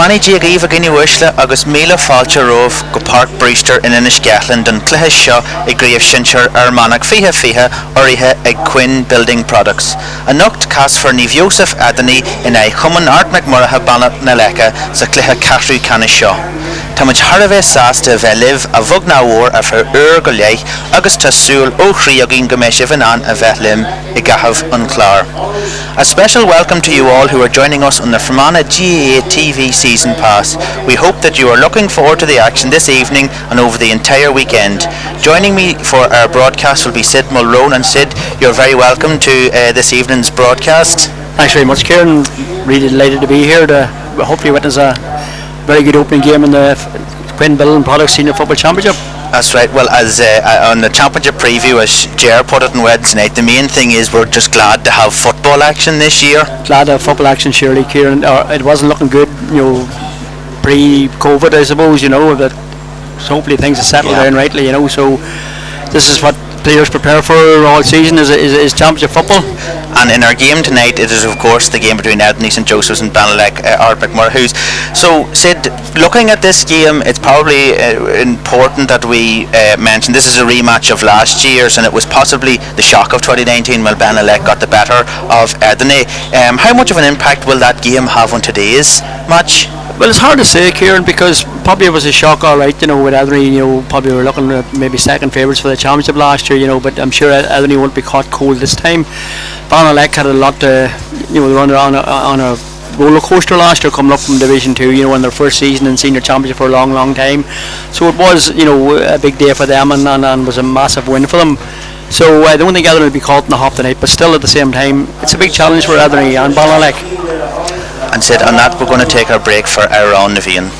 Ani Jiagíh a gine uisle agus míle fáilte roh go Park Brewster in Enniskillen don cluiche seo I gríomh sinsear Fermanagh fiche oríthe ag Quinn Building Products. A nocht casfar ní Joseph Ederney in é chuman art McMurroughs Belnaleck sa cluiche cathrú canna seo. Tá muid tharbheith sásta bheith libh a bhog ná uair a bheith go léith agus tá súil ó chríogainn go méis an a bheith lim I gahabh an clár. A special welcome to you all who are joining us on the Fermanagh GAA TV Season Pass. We hope that you are looking forward to the action this evening and over the entire weekend. Joining me for our broadcast will be Sid Mulrone, and Sid, you're very welcome to this evening's broadcast. Thanks very much, Ciaran. Really delighted to be here to hopefully witness a very good opening game in the Quinn Building Products Senior Football Championship. That's right. Well, as on the championship preview, as Ciaran put it on Wednesday night, the main thing is we're just glad to have football action this year. Glad to have football action, surely, Ciaran. It wasn't looking good, pre-COVID, I suppose, but so hopefully things have settled down rightly, so this is what players prepare for all season is championship football. And in our game tonight, it is of course the game between Ederney, St Joseph's and Belnaleck, Art McMurroughs. So Sid, looking at this game, it's probably important that we mention this is a rematch of last year's, and it was possibly the shock of 2019 when Belnaleck got the better of Ederney. How much of an impact will that game have on today's match? Well, it's hard to say, Ciaran, because probably it was a shock, all right, with Ederney, probably we're looking at maybe second favourites for the championship last year, but I'm sure Ederney won't be caught cold this time. Belnaleck had a lot to, they were on a roller coaster last year coming up from Division 2, in their first season in senior championship for a long time. So it was, a big day for them and was a massive win for them. So I don't think Ederney will be caught in the hop tonight, but still at the same time, it's a big challenge for Ederney and Belnaleck. And Sid, on that we're going to take our break for Erne Nevian.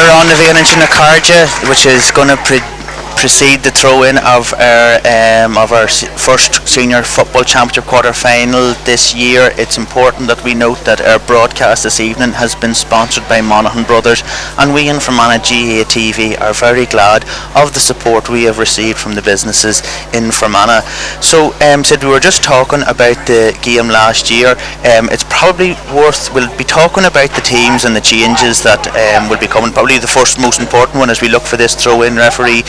On the Devenish in the Carja, which is going to precede the throw-in of our first senior football championship quarter-final this year. It's important that we note that our broadcast this evening has been sponsored by Monaghan Brothers, and we in Fermanagh GAA TV are very glad of the support we have received from the businesses in Fermanagh. So Sid, we were just talking about the game last year. It's probably we'll be talking about the teams and the changes that will be coming. Probably the first most important one as we look for this throw-in referee.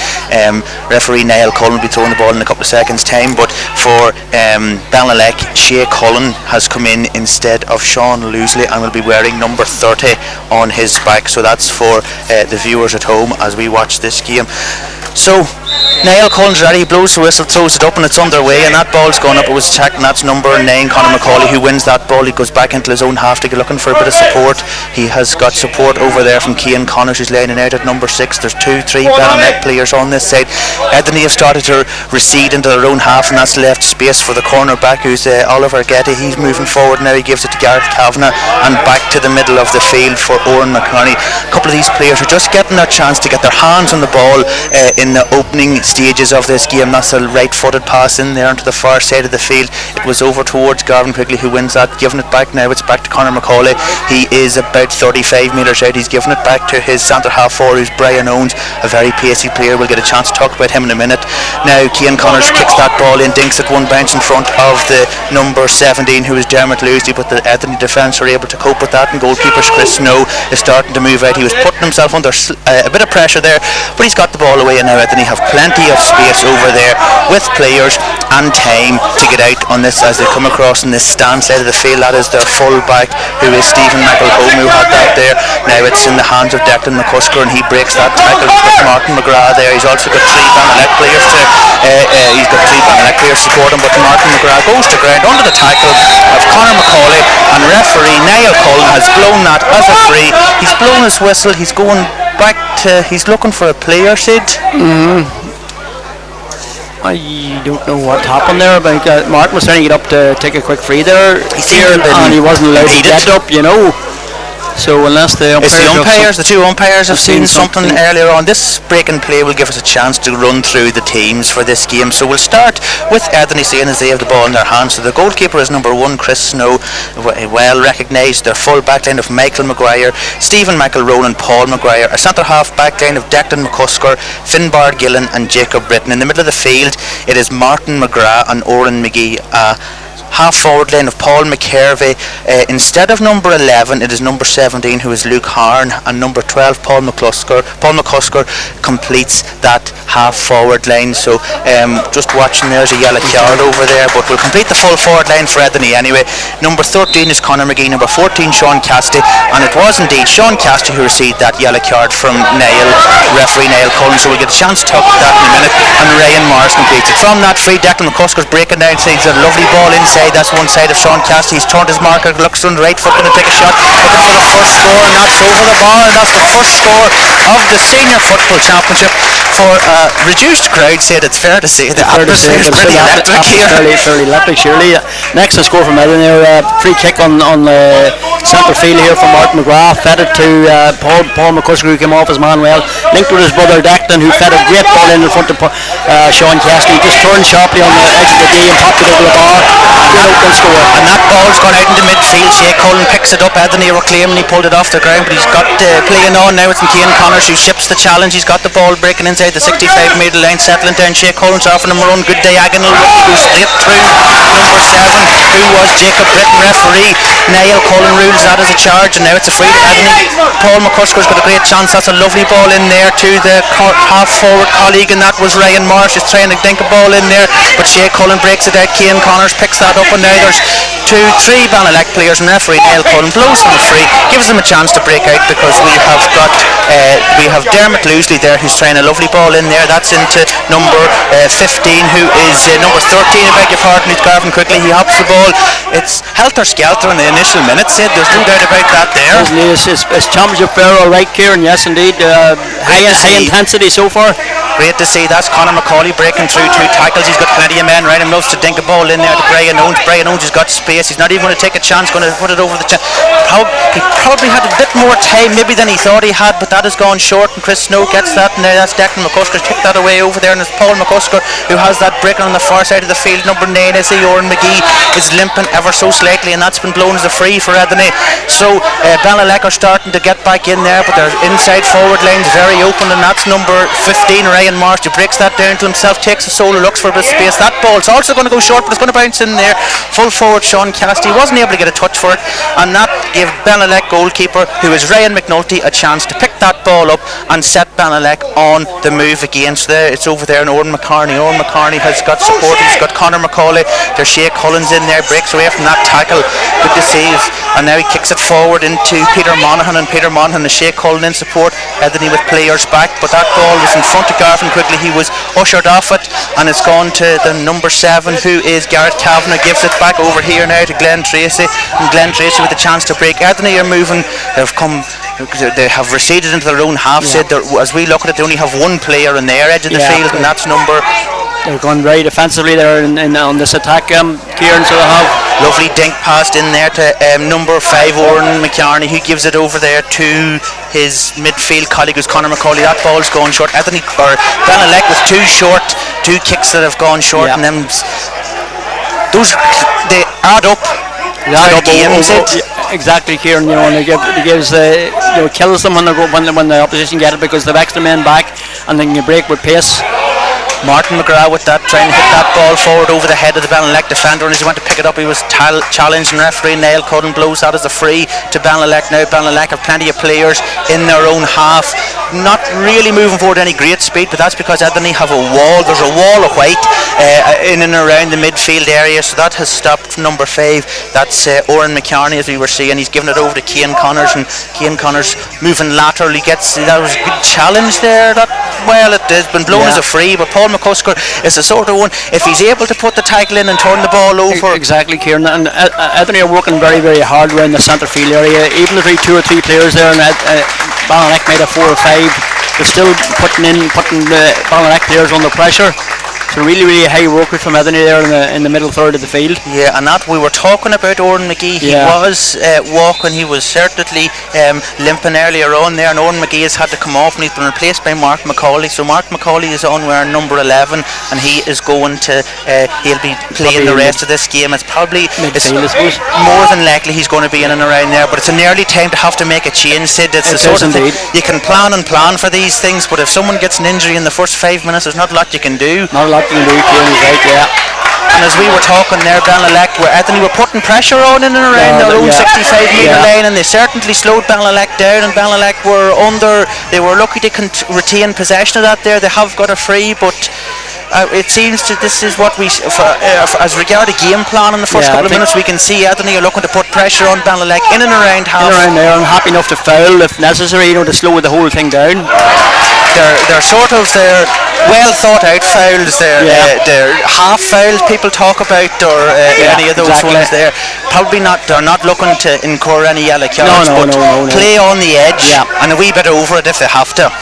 Referee Niall Cullen will be throwing the ball in a couple of seconds time, but for Belnaleck, Cullen has come in instead of Sean Roslea and will be wearing number 30 on his back, so that's for the viewers at home as we watch this game. So Niall Cullen's ready, blows the whistle, throws it up, and it's underway, and that ball's gone up. It was checked, and that's number 9, Conor McCauley, who wins that ball. He goes back into his own half to get looking for a bit of support. He has got support over there from Ciaran Connors, who's laying out at number 6. There's 2-3 Belnaleck players on this side. Ederney have started to recede into their own half, and that's left space for the corner back, who's Oliver Getty. He's moving forward now. He gives it to Gareth Kavanagh, and back to the middle of the field for Oran McCartney. A couple of these players are just getting their chance to get their hands on the ball in the opening stages of this game. That's a right-footed pass in there onto the far side of the field. It was over towards Garvin Quigley, who wins that, giving it back now. It's back to Conor McCauley. He is about 35 metres out. He's giving it back to his centre half forward, who's Brian Owens, a very pacey player. We'll get a chance to talk about him in a minute. Now Ciaran Connors kicks that ball in, dinks it one bounce in front of the number 17, who is Dermot Loosey, but the Ederney defence are able to cope with that, and goalkeeper Chris Snow is starting to move out. He was putting himself under a bit of pressure there, but he's got the ball away, and now Ederney have plenty of space over there with players and time to get out on this as they come across in this stand side of the field. That is their full back, who is Stephen McElhone, who had that there. Now it's in the hands of Declan McCusker, and he breaks that tackle. He's got Martin McGrath there. He's also got three Belnaleck players to support him, but Martin McGrath goes to ground under the tackle of Conor McCauley, and referee Niall Cullen has blown that as a free. He's blown his whistle. He's going back to, he's looking for a player, Sid. I don't know what happened there, but Martin was trying to get up to take a quick free there, and he wasn't allowed to get up, So unless the two umpires have seen something earlier on, this break and play will give us a chance to run through the teams for this game. So we'll start with Ederney, seeing as they have the ball in their hands. So the goalkeeper is number 1, Chris Snow, well recognised. Their full back line of Michael Maguire, Stephen McElhone and Paul Maguire. A centre half back line of Declan McCusker, Finbar Gillen and Jacob Britton. In the middle of the field it is Martin McGrath and Oran McGee. Half forward line of Paul McKervey. Instead of number 11 it is number 17, who is Luke Harn, and number 12 Paul McCusker completes that half forward line. So just watching, there's a yellow card over there, but we'll complete the full forward line for Ederney anyway. Number 13 is Conor McGee, number 14 Sean Cassidy, and it was indeed Sean Cassidy who received that yellow card from referee Niall Cullen. So we'll get a chance to talk about that in a minute. And Ryan Morris completes it. From that free, Declan McCusker's breaking down, so he's a lovely ball inside. That's one side of Sean Cassidy. He's turned his marker, looks on the right foot, going to take a shot, looking for the first score, and that's over the bar, and that's the first score of the Senior Football Championship for a reduced crowd. Said it's fair to say the atmosphere is pretty electric here. Fairly electric, surely. Next a score from Ederney, free kick on the centre field here from Martin McGrath, fed it to Paul McCusker, who came off his man well, linked with his brother Declan, who fed a great ball in front of Sean Cassidy. Just turned sharply on the edge of the D and popped it over the bar. And that ball's gone out into midfield. Shea Cullen picks it up. Ederney were claiming he pulled it off the ground, but he's got playing on now. It's McKean Connors who ships the challenge. He's got the ball breaking inside the 65 metre line, settling down. Shea Cullen's off on him, run good diagonal. He goes straight through number 7, who was Jacob Britton. Referee Niall Cullen rules that as a charge, and now it's a free to Ederney. Paul McCusker's got a great chance. That's a lovely ball in there to the half forward colleague, and that was Ryan Morris. He's trying to dink a ball in there, but Shea Cullen breaks it out. Ciaran Connors picks that up, and now there's 2-3 Belnaleck players, and referee Niall Cullen blows them a free, gives them a chance to break out, because we have Dermot Loosley there, who's trying a lovely ball in there. That's into number 15, who is number 13, I beg your pardon, who's carving quickly. He hops the ball. It's helter-skelter in the initial minutes, Sid. There's no doubt about that there. It's championship fair, all right, Ciaran. Yes, indeed. High intensity so far. Great to see. That's Conor McCauley breaking through 2 tackles. He's got plenty of men around him. Loves to dink a ball in there to Brian Owens. Brian Owens has got space. He's not even going to take a chance, going to put it over the he probably had a bit more time maybe than he thought he had, but that has gone short, and Chris Snow gets that, and that's Declan McCusker kicked that away over there, and it's Paul McCusker who has that breaking on the far side of the field. Number 9 is Oran McGee, is limping ever so slightly, and that's been blown as a free for Ederney. So Belnaleck are starting to get back in there, but their inside forward line's very open, and that's number 15 Ryan Marsh, who breaks that down to himself, takes a solo, looks for a bit of space. That ball's also going to go short, but it's going to bounce in there. Full forward Sean Cassidy wasn't able to get a touch for it, and that gave Belnaleck goalkeeper, who is Ryan McNulty, a chance to pick that ball up and set Belnaleck on the move again. So there, it's over there, and Oran McCartney has got support. He's got Conor McCauley. There's Shea Collins in there, breaks away from that tackle, good to save, and now he kicks it forward into Peter Monaghan, and Peter Monaghan and Shea Cullen in support. Ederney with players back, but that ball was in front of Garvin quickly. He was ushered off it, and it's gone to the number 7, who is Garrett Kavanagh. Gives it back over here now to Glenn Tracy, and Glenn Tracy with a chance to break. Ederney are moving. They have receded into their own half. As we look at it, they only have 1 player in their edge of the field, and that's number. They're going very defensively there on this attack, Ciaran. So they have lovely dink passed in there to number 5 Oran McCartney, who gives it over there to his midfield colleague, who's Conor McCauley. That ball's gone short. Belnaleck with 2 kicks that have gone short, and them they add up. Exactly, Ciaran. And it gives kills them when the opposition get it, because they've extra men back, and they can break with pace. Martin McGrath with that, trying to hit that ball forward over the head of the Belnaleck defender, and as he went to pick it up, he was challenged, and referee Niall Cullen blows that as a free to Belnaleck. Now Belnaleck have plenty of players in their own half, not really moving forward any great speed, but that's because Ederney have a wall. There's a wall of white in and around the midfield area, so that has stopped number 5. That's Oren McCartney, as we were seeing. He's given it over to Ciaran Connors, and Ciaran Connors moving laterally gets, that was a good challenge there. That, well, it has been blown as a free, but Paul McCusker is the sort of one, if he's able to put the tackle in and turn the ball over. Exactly, Ciaran, and Ederney are working very, very hard around the centre field area. Even if there are 2 or 3 players there, and Belnaleck made a 4 or 5, they're still putting the Belnaleck players under pressure. So really, really high work rate from Ederney there in the middle third of the field. Yeah, and that we were talking about Oren McGee. He was walking. He was certainly limping earlier on there, and Oren McGee has had to come off, and he's been replaced by Mark McCauley. So Mark McCauley is on wearing number 11, and he is going to he'll be playing the rest of this game. It's probably more than likely he's going to be in and around there. But it's an early time to have to make a change, Sid. It's the sort of thing you can plan for these things, but if someone gets an injury in the first 5 minutes, there's not a lot you can do. Not a lot you can do, Ciaran's right, And as we were talking there, Belnaleck were putting pressure on in and around their own 65 metre line, and they certainly slowed Belnaleck down, and Belnaleck were they were lucky to retain possession of that there. They have got a free, but it seems this is what we, as regard to game plan in the first couple of minutes, we can see Ederney are looking to put pressure on Belnaleck in and around half. In and around there, and happy enough to foul if necessary, to slow the whole thing down. They're sort of well thought out fouls. They're half fouls people talk about, or any of those ones there. Probably not. They're not looking to incur any yellow cards, but play on the edge and a wee bit over it if they have to.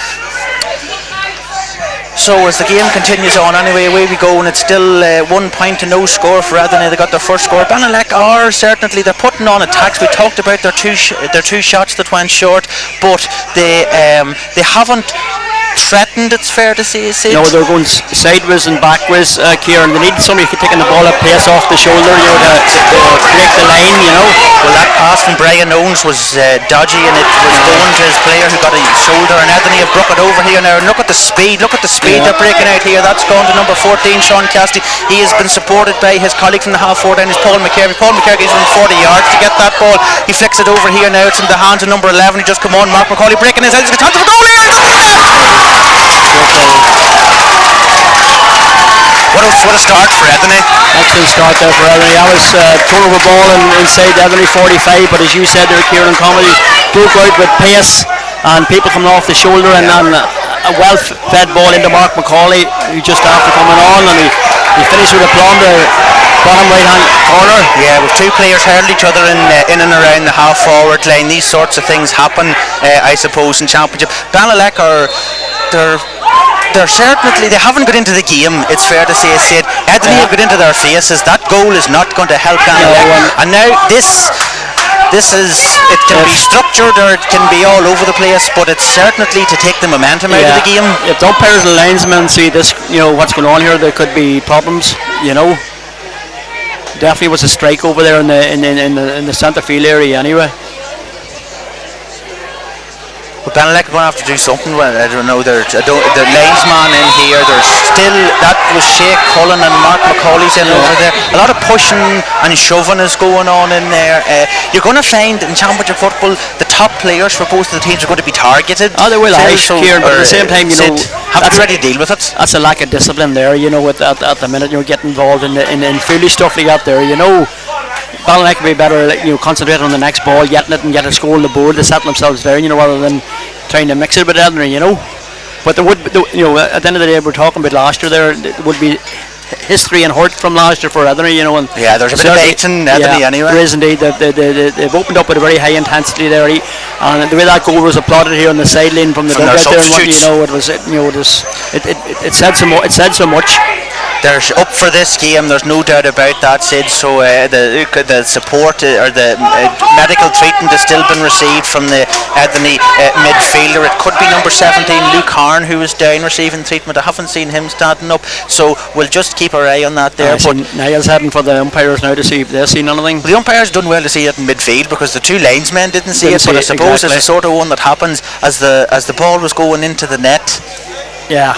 So as the game continues on, anyway, away we go, and it's still 1 point to no score for Ederney. They got their first score. Belnaleck are certainly, they're putting on attacks. We talked about their two shots that went short, but they haven't threatened, it's fair to say. No, they're going sideways and backways, Ciaran. They need somebody taking the ball at pace off the shoulder, to break the line, Well, that pass from Brian Owens was dodgy, and it was going to his player who got a shoulder, and Ederney have broke it over here now. And look at the speed they're breaking out here. That's gone to number 14, Sean Cassidy. He has been supported by his colleague from the half forward down, is Paul McCarthy. Paul McCarthy's run 40 yards to get that ball. He flicks it over here now. It's in the hands of number 11. He just come on. Mark McCauley breaking his head. He's got time for the goal here. What a start for Ederney. Excellent start there for Ederney. That was turnover ball inside Ederney 45, but as you said there, Ciaran, Comedy broke out with pace and people coming off the shoulder, and a well-fed ball into Mark McCauley, who just after coming on, and he finished with a plum there, bottom right-hand corner. Yeah, with 2 players hurled each other in and around the half-forward line. These sorts of things happen, I suppose, in Championship. Belnaleck they're certainly, they haven't got into the game, it's fair to say, Sid. Ederney have got into their faces. That goal is not going to help Belnaleck. And now this is, it can be structured or it can be all over the place, but it's certainly to take the momentum out of the game. If the umpires and linesmen see this, what's going on here, there could be problems, Definitely was a strike over there in the centre field area anyway. But Belnaleck are going to have to do something. Well, I don't know. The linesman in here. There's still, that was Cullen and Mark McCauley's in over there. A lot of pushing and shoving is going on in there. You're going to find in Championship football the top players for both of the teams are going to be targeted. Oh, they will, Ciaran, but at the same time, have to be ready to deal with it. That's a lack of discipline there. At the minute you're getting involved in foolish stuff like that there. Belnaleck will be better, concentrate on the next ball, getting it and get a score on the board to settle themselves down, rather than trying to mix it with Ederney, But there would, at the end of the day, we're talking about last year. There would be history and hurt from last year for Ederney, and there's a bit of bait in Ederney anyway. There is indeed. They've opened up with a very high intensity there, and the way that goal was applauded here on the sideline from the dugout there, it said so much. They're up for this game, there's no doubt about that, Sid. So the support or the medical treatment has still been received from the Ederney midfielder. It could be number 17, Luke Harn, who is down receiving treatment. I haven't seen him standing up, so we'll just keep our eye on that there. But Niall's heading for the umpires now to see if they've seen anything. The umpires done well to see it in midfield, because the 2 linesmen didn't see it, but I suppose it's the sort of one that happens as the ball was going into the net. Yeah.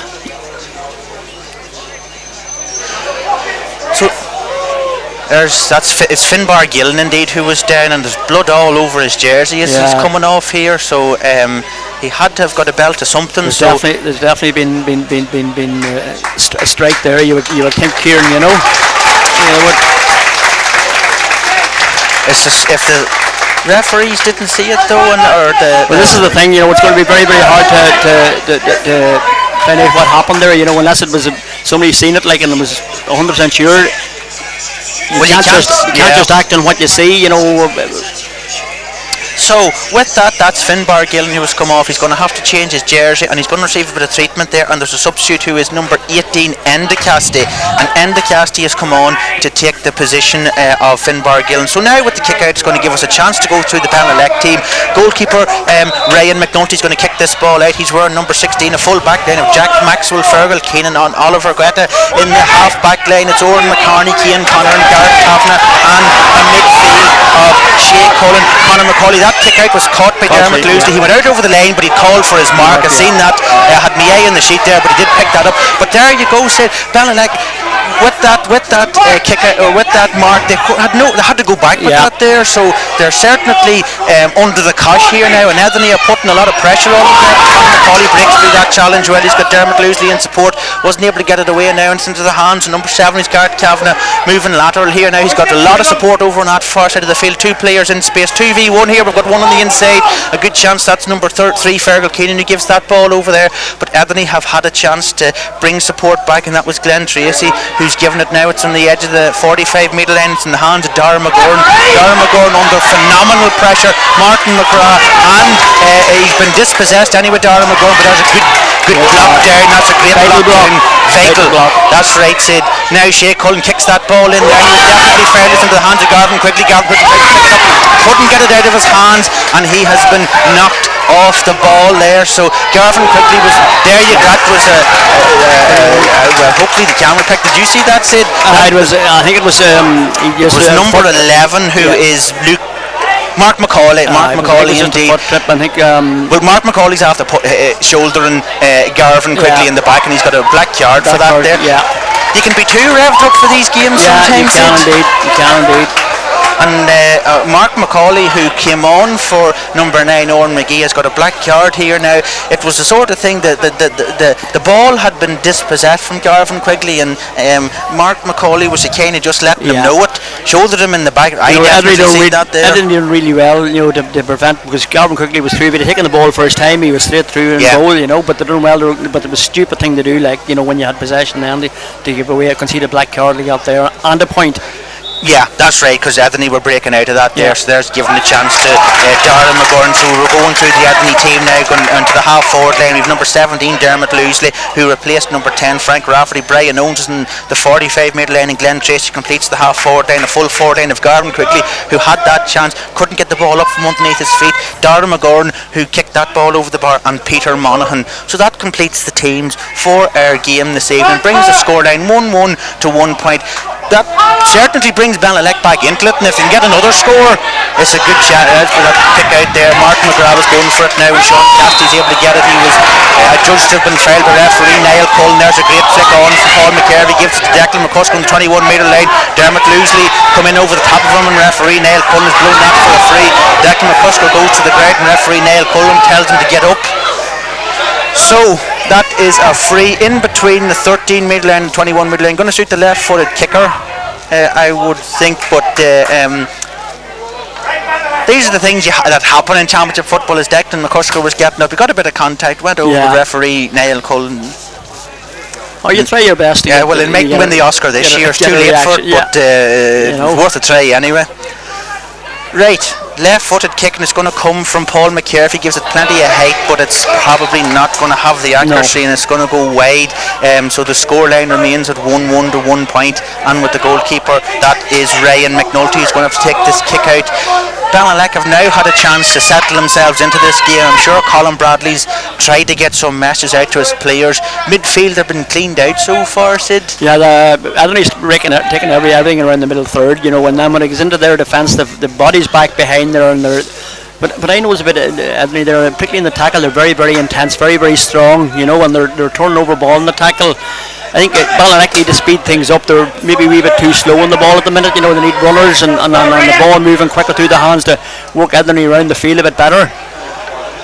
It's Finbar Gillen indeed who was down, and there's blood all over his jersey. It's coming off here, so he had to have got a belt or something. There's definitely been a strike there. You would think, Ciaran, if the referees didn't see it though, this is the thing. It's going to be very, very hard to find out what happened there. Unless it was somebody seen it, and it was 100% sure. You can't just act on what you see. So with that's Finbar Gillen who has come off. He's going to have to change his jersey, and he's going to receive a bit of treatment there. And there's a substitute who is number 18, Endicasti, and Endicasti has come on to take the position of Finbar Gillen. So now with the kick out, it's going to give us a chance to go through the Belnaleck team. Goalkeeper Ryan McNulty is going to kick this ball out. He's wearing number 16, a full back line of Jack Maxwell, Fergal, Keenan on Oliver Guetta. In the half back line, it's Oran McCarney, Cian Connor, and Gareth Kavanagh, and a midfield of Shea Cullen, Conor McCauley. That kick out was caught by Dermot Loosely. He went out over the line, but he called for his mark. I've seen that. Had my eye on the sheet there, but he did pick that up. But there you go, Sid. Belnaleck with that kick out, or with that mark, they had to go back with that there. So they're certainly under the cosh here now, and Ederney are putting a lot of pressure on them. McCauley breaks through that challenge well. He's got Dermot Loosely in support. Wasn't able to get it away now. It's into the hands of number 7. He's Gareth Kavanagh moving lateral here now. He's got a lot of support over on that far side of the field. 2 players in space. 2v1 here. We've got one on the inside. A good chance that's number 3, Fergal Keenan, who gives that ball over there. But Ederney have had a chance to bring support back, and that was Glenn Tracy who's given it now. It's on the edge of the 45 metre line. It's in the hands of Dara McGorn. Dara McGorn under phenomenal pressure. Martin McGrath, and he's been dispossessed anyway, Dara McGorn, but that's a good block there, and that's a great block. Vital. That's right, Sid. Now Shea Cullen kicks that ball in there. He was definitely fairness into the hands of Garvin quickly. Garvin quickly picked it up, couldn't get it out of his hands, and he has been knocked off the ball there. So Garvin quickly was there. That was hopefully the camera picked. Did you see that, Sid? I think it was number 11 who is Luke. Mark McCauley indeed. I think. Well, Mark McCauley's after shouldering Garvin quickly in the back, and he's got a black card for that there. Yeah. You can be too revved up for these games sometimes. You can indeed. And Mark McCauley, who came on for number 9, Oran McGee, has got a black card here now. It was the sort of thing that the ball had been dispossessed from Garvin Quigley, and Mark McCauley was kind of just letting him know it, shouldered him in the back. I definitely see that there. Ederney did really well, to prevent, because Garvin Quigley was through, but taking the ball first time, he was straight through and goal, but they done well. But it was a stupid thing to do, when you had possession then to give away a conceded black card they got there and a point. Yeah, that's right, because Ederney were breaking out of that there, so there's giving a chance to Dara McGorn. So we're going through the Ederney team now, going into the half forward line. We've number 17, Dermot Loosely, who replaced number 10, Frank Rafferty. Brian Owens is in the 45 metre line, and Glenn Tracy completes the half forward line. A full forward line of Garvin Quigley, who had that chance, couldn't get the ball up from underneath his feet. Dara McGorn, who kicked that ball over the bar, and Peter Monaghan. So that completes the teams for our game this evening. Brings the scoreline 1-1 to 1 point. That certainly brings Belnaleck back into it, and if you can get another score, it's a good chance for that kick out there. Martin McGrath was going for it now, and Sean Cassidy's able to get it. He was judged to have been fouled by referee Niall. Cullen, there's a great flick on from Paul McCarvey, gives it to Declan McCusker on the 21 metre line. Dermot Loosely come in over the top of him, and referee Niall Cullen has blown that for a free. Declan McCusker goes to the ground, and referee Niall Cullen tells him to get up. So that is a free in between the 13 metre line and 21 metre line. Going to suit the left footed kicker, I would think, but these are the things that happen in championship football. As Declan McCusker was getting up, he got a bit of contact, went over the referee Niall Cullen. Oh, you try your best to well, it'll make them win the Oscar this year. It's too late for it, but worth a try anyway. Right, left-footed kick, and it's going to come from Paul McCarthy. Gives it plenty of height, but it's probably not going to have the accuracy, and it's going to go wide. So the scoreline remains at 1-1 to 1 point, and with the goalkeeper, that is Ryan McNulty, who's going to have to take this kick out. Belnaleck have now had a chance to settle themselves into this game. I'm sure Colin Bradley's tried to get some messages out to his players. Midfield have been cleaned out so far, Sid. Yeah, Ederney's taking everything around the middle third. When it goes into their defence, the body's back behind there, and they're. But I know it's a bit Ederney. They're particularly in the tackle. They're very, very intense, very, very strong. And they're turning over ball in the tackle. I think Belnaleck need to speed things up. They're maybe a wee bit too slow on the ball at the minute. They need runners and the ball moving quicker through the hands to work Ederney around the field a bit better.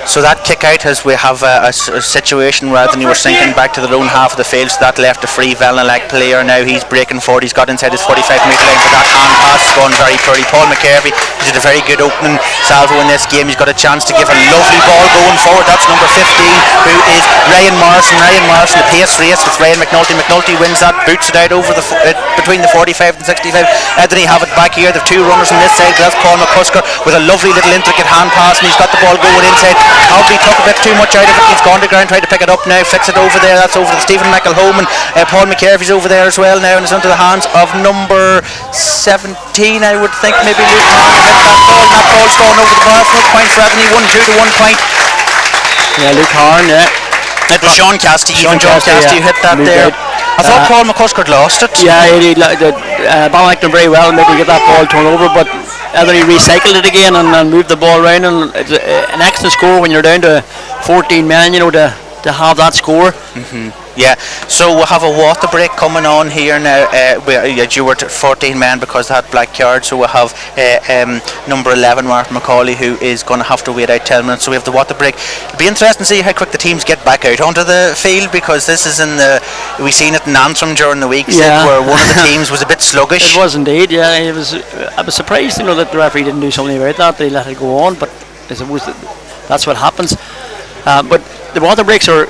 So that kick out, as we have a situation where Ederney were sinking back to their own half of the field, so that left a free Belnaleck player. Now he's breaking forward, he's got inside his 45 metre line for that hand pass, going very pretty. Paul McCarvey, he did a very good opening salvo in this game. He's got a chance to give a lovely ball going forward. That's number 15, who is Ryan Morrison. The pace race with Ryan McNulty. McNulty wins that, boots it out over between the 45 and 65. Ederney have it back here. They've two runners on this side, but that's Paul McCusker with a lovely little intricate hand pass, and he's got the ball going inside. Probably took a bit too much out of it. He's gone to ground, tried to pick it up now, flicks it over there. That's over to Stephen McElhone, and Paul McCarvey's over there as well now, and it's into the hands of number 17, I would think, maybe Luke Harn hit that ball, and that ball's gone over the bar. No point for Ederney, 1-2 to 1 point. Yeah, Luke Harn, yeah. It was Sean Cassidy, John Cassidy hit that there. I thought Paul McCusker had lost it. Yeah, Belnaleck done very well, maybe get that ball turned over, but Ederney recycled it again and moved the ball around, and it's an excellent score when you're down to 14 men, to have that score. Yeah, so we'll have a water break coming on here now. You were 14 men because they had black card, so we'll have number 11 Mark McCauley, who is going to have to wait out 10 minutes, so we have the water break. It'll be interesting to see how quick the teams get back out onto the field, because this is we seen it in Antrim during the week, where one of the teams was a bit sluggish. It was indeed, yeah. I was surprised that the referee didn't do something about that. They let it go on, but I suppose that's what happens. But the water breaks are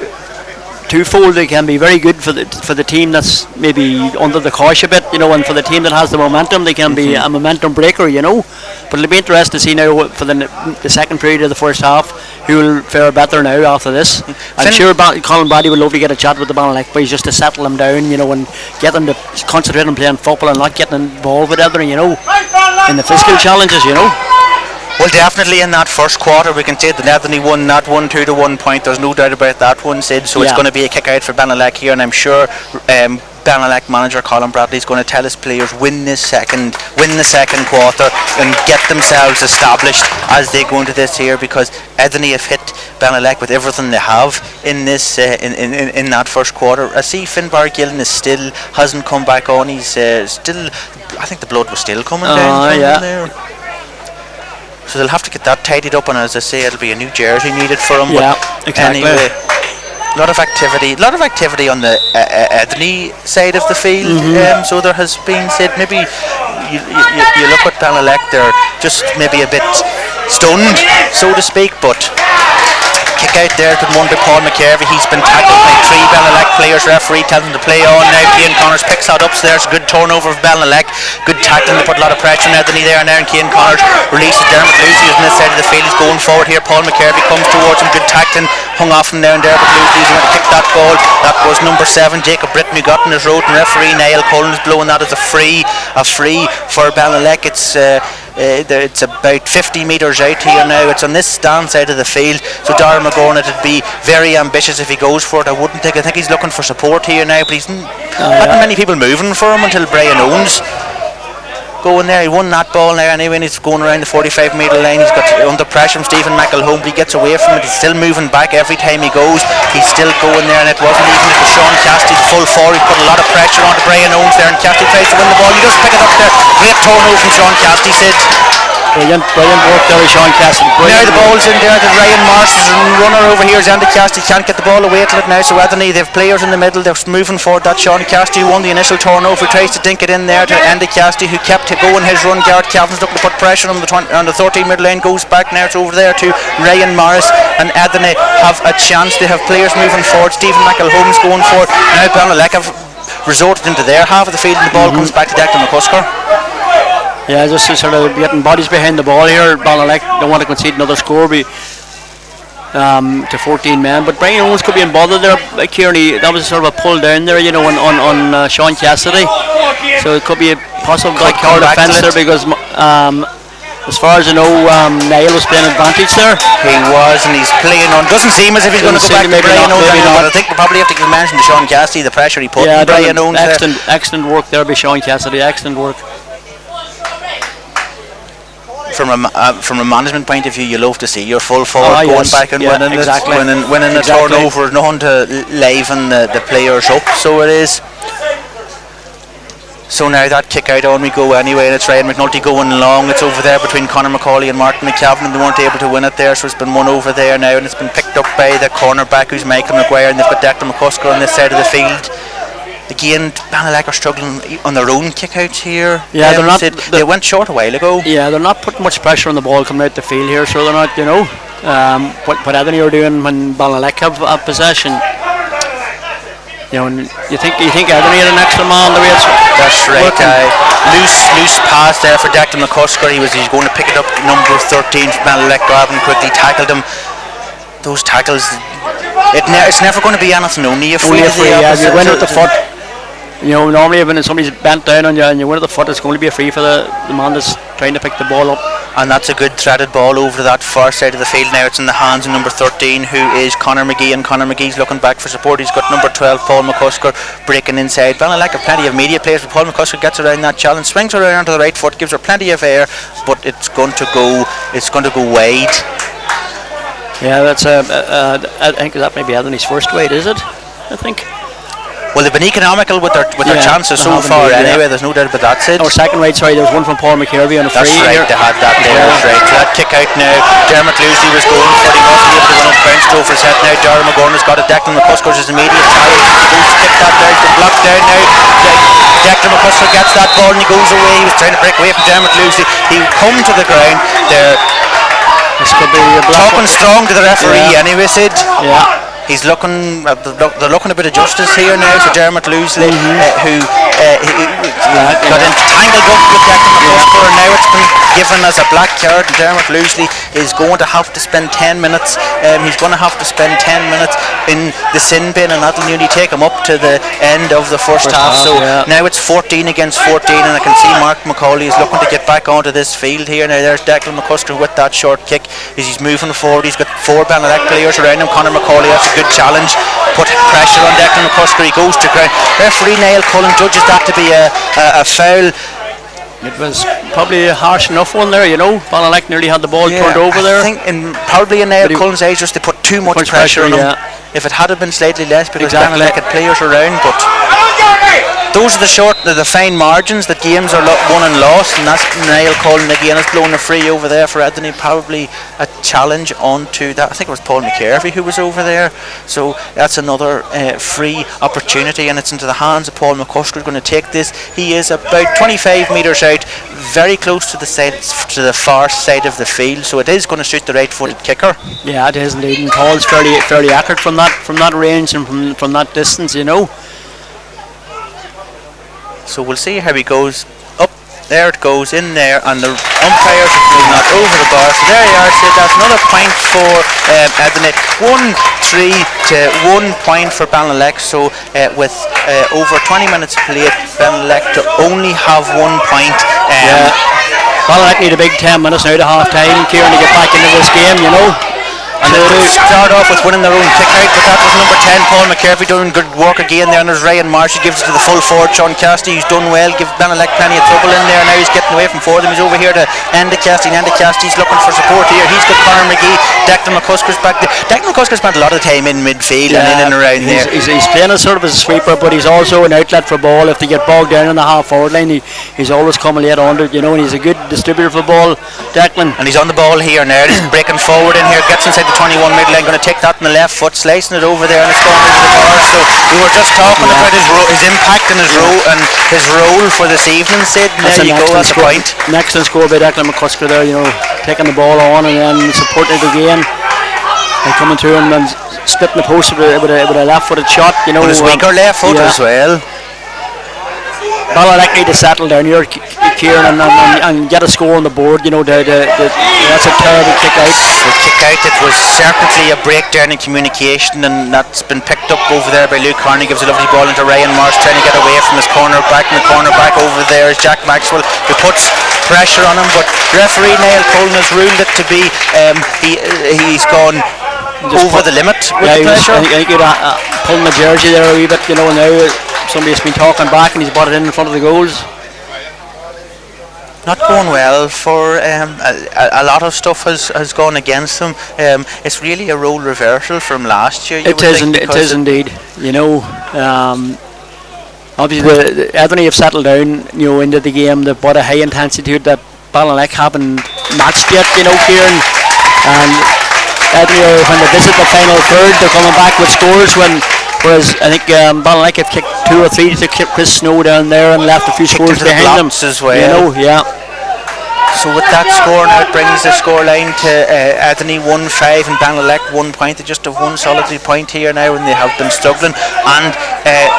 twofold. They can be very good for the team that's maybe under the cosh a bit, and for the team that has the momentum, they can be a momentum breaker, But it'll be interesting to see now for the second period of the first half who will fare better now after this. I'm sure Colin Brady would love to get a chat with the Belnaleck boys just to settle them down, and get them to concentrate on playing football and not getting involved with everything, in the physical challenges, Well, definitely in that first quarter we can say that Ederney won that 1-2 to 1 point. There's no doubt about that one, Sid. So it's going to be a kick out for Belnaleck here, and I'm sure Belnaleck manager Colin Bradley is going to tell his players win the second quarter and get themselves established as they go into this here, because Ederney have hit Belnaleck with everything they have in this in that first quarter. I see Finbar Gillen hasn't come back on. He's still, I think the blood was still coming down from there. So they'll have to get that tidied up, and as I say, it'll be a new jersey needed for them. Yeah, but exactly. Anyway, a lot of activity on the Ederney side of the field. So there has been said, maybe you look at Belnaleck, they're just maybe a bit stunned, so to speak, but kick out there, good one by Paul McCarvey. He's been tackled by three Belnaleck players. Referee tells him to play on now. Ciaran Connors picks that up, so there's a good turnover of Belnaleck. Good tackling to put a lot of pressure on Ederney there now, and Ciaran Connors releases Dermot Lucy who's on this side of the field. He's going forward here. Paul McCarvey comes towards him. Good tackling, hung off him down there, but Lucy's going to kick that ball. That was number 7 Jacob Britton who got in his road, and referee Niall Cullen is blowing that as a free for Belnaleck. It's about 50 metres out here now. It's on this stand side of the field, so Darragh McGornett would be very ambitious if he goes for it. I think he's looking for support here now, but he's not many people moving for him until Brian Owens going there. He won that ball now anyway, and he's going around the 45 metre line. He's got under pressure from Stephen McElhone, but he gets away from it. He's still moving back every time he goes. He's still going there, and it wasn't even it was Sean Cassidy full forward. He put a lot of pressure onto Brian Owens there, and Cassidy tries to win the ball. He does pick it up there. Great turnover from Sean Cassidy, Sid. Brilliant work there with Sean Cassidy. Now the ball's in there to Ryan Morris. Runner over here is Andy Cassidy. Can't get the ball away to it now, so Ederney, they have players in the middle. They're moving forward. That Sean Cassidy who won the initial turnover. He tries to dink it in there to Andy Cassidy, who kept going his run. Garrett Calvin's looking to put pressure on the 13 mid lane. Goes back now. It's over there to Ryan Morris, and Ederney have a chance. They have players moving forward. Stephen McElhome's going forward. Now Belnaleck have resorted into their half of the field, and the ball comes back to Declan McCusker. Yeah, just sort of getting bodies behind the ball here. Belnaleck don't want to concede another score to 14 men, but Brian Owens could be in bother there. Ciaran, that was sort of a pull down there, on Sean Cassidy. So it could be a possible black card offence there, because as far as I know, Niall was playing advantage there. He was, and he's playing on. Doesn't seem as if he's going to go back to Brian Owens, but I think we'll probably have to give a mention to Sean Cassidy, the pressure he put on Brian Owens. Excellent work there by Sean Cassidy. Excellent work. from a management point of view, you love to see your full forward going back and winning exactly. winning a turnover, nothing to liven the players up. So it is. So now that kick out on we go anyway, and it's Ryan McNulty going long. It's over there between Conor McCauley and Martin McCavan, and they weren't able to win it there, so it's been won over there now, and it's been picked up by the cornerback who's Michael Maguire, and they've got Declan McCusker on this side of the field. Again, Belnaleck are struggling on their own kick-outs here. Yeah, they went short a while ago. Yeah, they're not putting much pressure on the ball coming out the field here, so they're not, what Ederney are doing when Belnaleck have possession. And you think Ederney had an extra man the way it's that's right. Loose pass there for Declan McCusker. He's going to pick it up. Number 13 for Belnaleck. Garvin quickly tackled him. Those tackles, it's never going to be anything. Only a free. Yeah, you win with the foot. Normally when somebody's bent down on you and you win at the foot, it's going to be a free for the man that's trying to pick the ball up. And that's a good threaded ball over to that far side of the field. Now it's in the hands of number 13, who is Conor McGee, and Conor McGee's looking back for support. He's got number 12, Paul McCusker, breaking inside. Belnaleck have plenty of media players, but Paul McCusker gets around that challenge, swings her around to the right foot, gives her plenty of air, but it's going to go wide. Yeah, that's I think that may be Ederney's first wide, is it? I think. Well, they've been economical with their chances so far anyway, there's no doubt about that, Sid. Or second right, sorry, there was one from Paul McKirby on a free. That's right, they had that there, that's right. So that kick out now, Dermot Loosey was going for it, he wasn't able to run up bounce over his head now. Darragh McGorna's got it, Declan McCusker's his immediate challenge, he goes to kick that down, he's been blocked down now. Declan McCusker gets that ball and he goes away, he was trying to break away from Dermot Loosey, he come to the ground there. This could be a talking strong to the referee anyway, Sid. Yeah. He's looking. They're looking a bit of justice here now to Dermot Loosey, who got entangled up with Declan McCusker, and now it's been given as a black card. And Dermot Loosey is going to have to spend 10 minutes. He's going to have to spend 10 minutes in the sin bin, and that'll nearly take him up to the end of the first half. So now it's 14 against 14, and I can see Mark McCauley is looking to get back onto this field here. Now there's Declan McCusker with that short kick. He's moving forward. He's got 4 Belnaleck players around him. Conor McCauley, that's a good challenge. Put pressure on Declan McCusker. He goes to ground. Referee Niall Cullen judges that to be a foul. It was probably a harsh enough one there, Belnaleck nearly had the ball turned over there. I think probably in Niall Cullen's eyes, just they put too much pressure on him. If it had been slightly less, because Belnaleck had players around, but those are the fine margins that games are won and lost, and that's Niall Cullen again has blown a free over there for Ederney, probably a challenge onto that. I think it was Paul McKirby who was over there, so that's another free opportunity, and it's into the hands of Paul McCusker, who's going to take this. He is about 25 metres out, very close to the far side of the field, so it is going to suit the right-footed kicker. Yeah, it is indeed, and Paul's fairly accurate from that range and from that distance, So we'll see how he goes. Up there it goes, in there, and the umpires are not over the bar. So there you are, so that's another point for Ederney. 1-3 to 1 point for Belnaleck. So with over 20 minutes played, Belnaleck to only have 1 point. Belnaleck need a big 10 minutes now to half time, Ciaran, to get back into this game, And they start off with winning their own kick out, but that was number 10, Paul McKirby, doing good work again there. And there's Ryan Marsh, he gives it to the full forward, Sean Cassidy, who's done well, give Belnaleck plenty of trouble in there. Now he's getting away from 4 of them, he's over here to Cassidy's looking for support here. He's got Conor McGee, Declan McCusker's back there. Declan McCusker spent a lot of time in midfield and in and around there. He's playing as sort of as a sweeper, but he's also an outlet for ball. If they get bogged down in the half forward line, he's always coming late under it, and he's a good distributor for ball, Declan. And he's on the ball here now, he's breaking forward in here, gets inside the 21 mid-line, going to take that in the left foot, slicing it over there, and it's going over the bar. So we were just talking about his impact and his role for this evening, Sid. And there you go, that's a point. An excellent score by Declan McCusker there, taking the ball on and then supporting it again, and coming through and splitting the post with a left-footed shot. With his weaker left foot as well. Belnaleck need to settle down here, Ciaran, and get a score on the board. That's a terrible kick out. The kick out, it was certainly a breakdown in communication, and that's been picked up over there by Luke Carney. Gives a lovely ball into Ryan Marsh, trying to get away from his cornerback, and the cornerback over there is Jack Maxwell, who puts pressure on him, but referee Niall Cullen has ruled it to be he's gone over the limit with the pressure. I think he'd pulling the jersey there a wee bit, now somebody's been talking back and he's brought it in front of the goals. not going well for a lot of stuff has gone against them. It's really a role reversal from last year. It is indeed. You know, obviously the Ederney have settled down, you know, into the game. They've brought a high intensity that Belnaleck haven't matched yet. You know, Ciaran, and Ederney, when they visit the final third, they're coming back with scores. Whereas I think Belnaleck have kicked 2 or 3 to keep Chris Snow down there and left a few scores behind them as well. You know, yeah. So with that score now, it brings the scoreline to Ederney 1-5 and Belnaleck 1 point. They just have one solitary point here now, and they have been struggling. And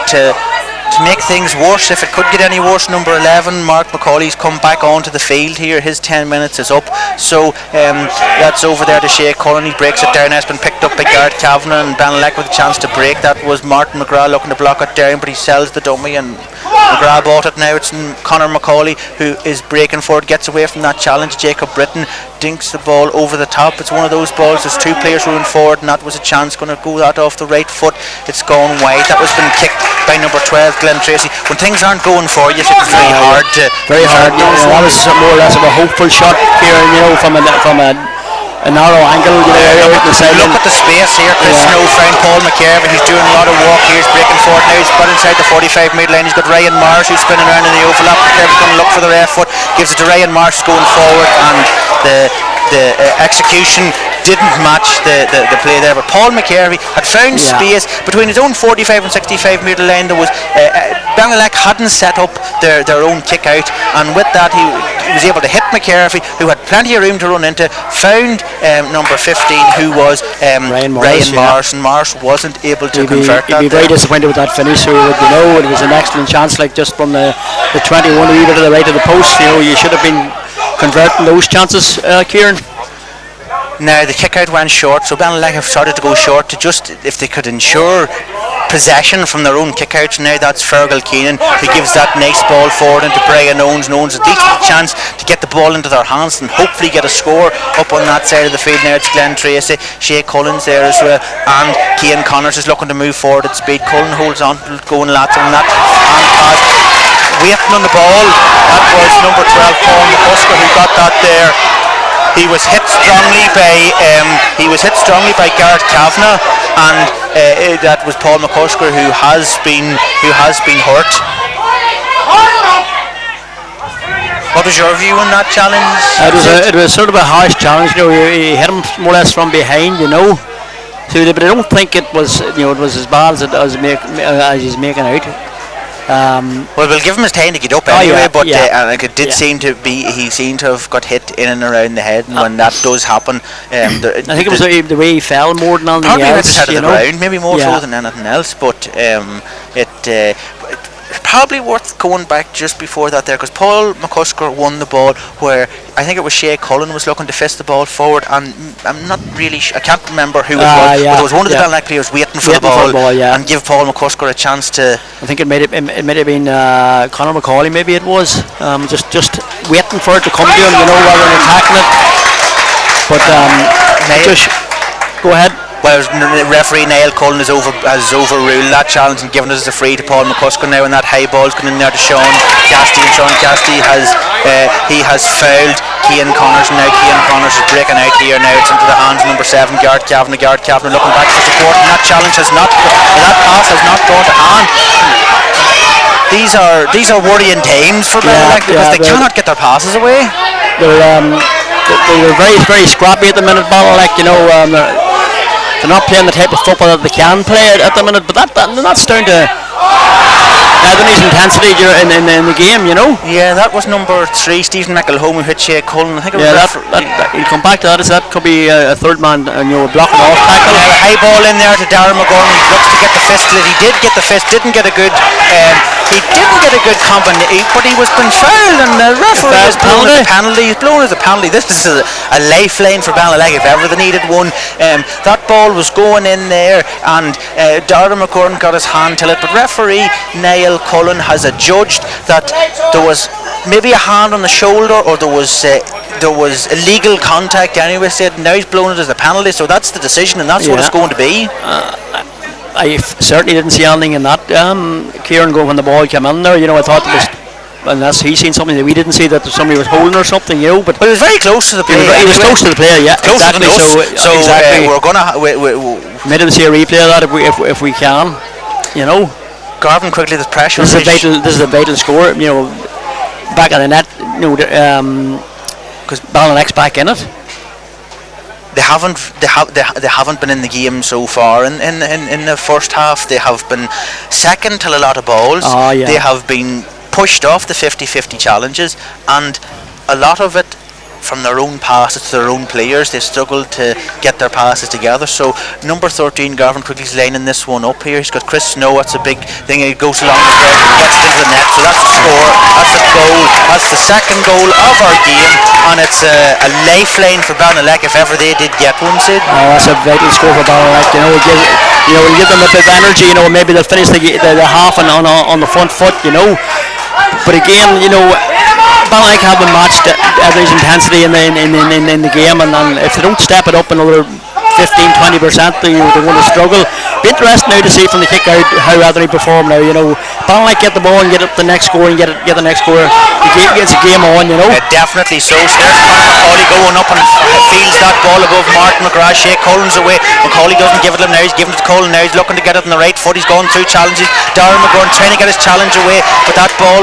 to make things worse, if it could get any worse, number 11 Mark McCauley's come back onto the field here. His 10 minutes is up, so that's over there to Shea Cullen. He breaks it down. Has been picked up by Garrett Kavanagh, and Belnaleck with a chance to break. That was Martin McGrath looking to block it down, but he sells the dummy, and McGrath bought it. Now it's Conor McCauley who is breaking for it, gets away from that challenge. Jacob Britton dinks the ball over the top. It's one of those balls, there's 2 players running forward, and that was a chance, going to go that off the right foot. It's gone wide. That was been kicked by number 12 Glenn Tracy. When things aren't going for you, it's very hard to that was more or less of a hopeful shot here, you know, from a narrow angle, you know, out the side. Look at the space here. Chris Snow found Paul McCarvey. He's doing a lot of work here. He's breaking forward now. He's got inside the 45 metre line. He's got Ryan Marsh who's spinning around in the overlap. McCarvey's going to look for the rear foot. Gives it to Ryan Marsh going forward, and the execution didn't match the play there, but Paul McCarvey had found space between his own 45 and 65 metre line. There was Belnaleck hadn't set up their own kick out, and with that he was able to hit McCarvey, who had plenty of room to run into, found number 15 who was Ryan Marsh, and Marsh wasn't able to convert that. He'd be very disappointed with that finish. So, you know, it was an excellent chance, like just from the 21 a wee bit to the right of the post. You know, you should have been converting those chances, Ciaran. Now the kick out went short, so Belnaleck have started to go short to just, if they could ensure possession from their own kick outs. Now that's Fergal Keenan who gives that nice ball forward into Brian Owens, and Owens at least a chance to get the ball into their hands and hopefully get a score up on that side of the field. Now it's Glenn Tracy, Shea Cullen's there as well, and Cian Connors is looking to move forward at speed. Cullen holds on, going lateral, and that hand pass waiting on the ball. That was number 12 Paul McCusker who got that there. He was hit strongly by Garrett Kavanagh, and that was Paul McCusker who has been hurt. What was your view on that challenge? It was sort of a harsh challenge. You know, he hit him more or less from behind. You know, so but I don't think it was as bad as he's making out. Well, we'll give him his time to get up anyway, but it did seem to be, he seemed to have got hit in and around the head, and when that does happen, I think it was the way he fell more than anything else. Probably hit the ground, maybe more so than anything else, but it probably worth going back just before that there, because Paul McCusker won the ball where I think it was Shea Cullen was looking to fist the ball forward, and I'm not really I can't remember who it was, but it was one of the Belnaleck players waiting for the ball, and give Paul McCusker a chance to. I think it might have been Conor McCauley, maybe it was just waiting for it to come to him, you know, rather than attacking it. But just go ahead. Well, referee Niall Cullen has overruled that challenge and given it as a free to Paul McCusker now, and that high ball's coming in there to Sean Castee, and Sean Castee has fouled Cian Connors, and now Cian Connors is breaking out here. Now it's into the hands of number 7 Garrett Kavanagh looking back for support, and that pass has not gone to hand. These are worrying times for Belnaleck, because they cannot get their passes away. They're very, very scrappy at the minute, Belnaleck, you know. They're not playing the type of football that they can play at the minute, but that's down to Ederney's intensity in the game, you know. Yeah, that was number 3 Stephen McElhone who hit Shea Cullen. I think it was he'll come back to that. That could be a third man, blocking off tackle. A high ball in there to Darren McGorn. He looks to get the fist. He did get the fist. Didn't get a good. He didn't get a good combination, but he was been fouled, and the referee has blown as a penalty. He's blown as a penalty. This is a lifeline for Belnaleck if ever they needed one. That ball was going in there, and Darren McGorn got his hand to it, but referee Niall Cullen has adjudged that there was maybe a hand on the shoulder, or there was illegal contact anyway. Said now he's blown it as a penalty, so that's the decision, and that's what it's going to be. I certainly didn't see anything in that, Ciaran, when the ball came in there. You know, I thought unless he's seen something that we didn't see, that somebody was holding or something, you know. But he was very close to the player. He was close to the player, yeah. Closer exactly. than us. So exactly. We're gonna made him see a replay of that if we can, you know. Garvin quickly, the pressure. This is a vital score, you know, back at the net, you know, because Belnaleck's back in it. They haven't been in the game so far in the first half. They have been second to a lot of balls. Oh, yeah. They have been pushed off the 50-50 challenges, and a lot of it from their own passes to their own players. They struggled to get their passes together. So number 13, Garvin quickly's lining this one up here. He's got Chris Snow. That's a big thing. He goes along the ground and gets it into the net. So that's a score. That's a goal. That's the second goal of our game, and it's a lifeline for Belnaleck if ever they did get one, Sid. Oh, that's a vital score for Belnaleck. You know, it'll give them a bit of energy. You know, maybe they'll finish the half on the front foot. You know, but again, you know, Belnaleck haven't matched Ederney's intensity in the game, and if they don't step it up another 15-20%, they're going to struggle. Be interesting now to see from the kick out how Ederney perform now. You know, Belnaleck get the ball and get up the next score and get the next score. The game gets a game on. You know, definitely so. So there's Macaulay going up and feels that ball above Martin McGrath. Shea Cullen's away. Macaulay doesn't give it to him now. He's giving it to Cullen now. He's looking to get it on the right foot. He's going through challenges. Darren McGurn trying to get his challenge away, but that ball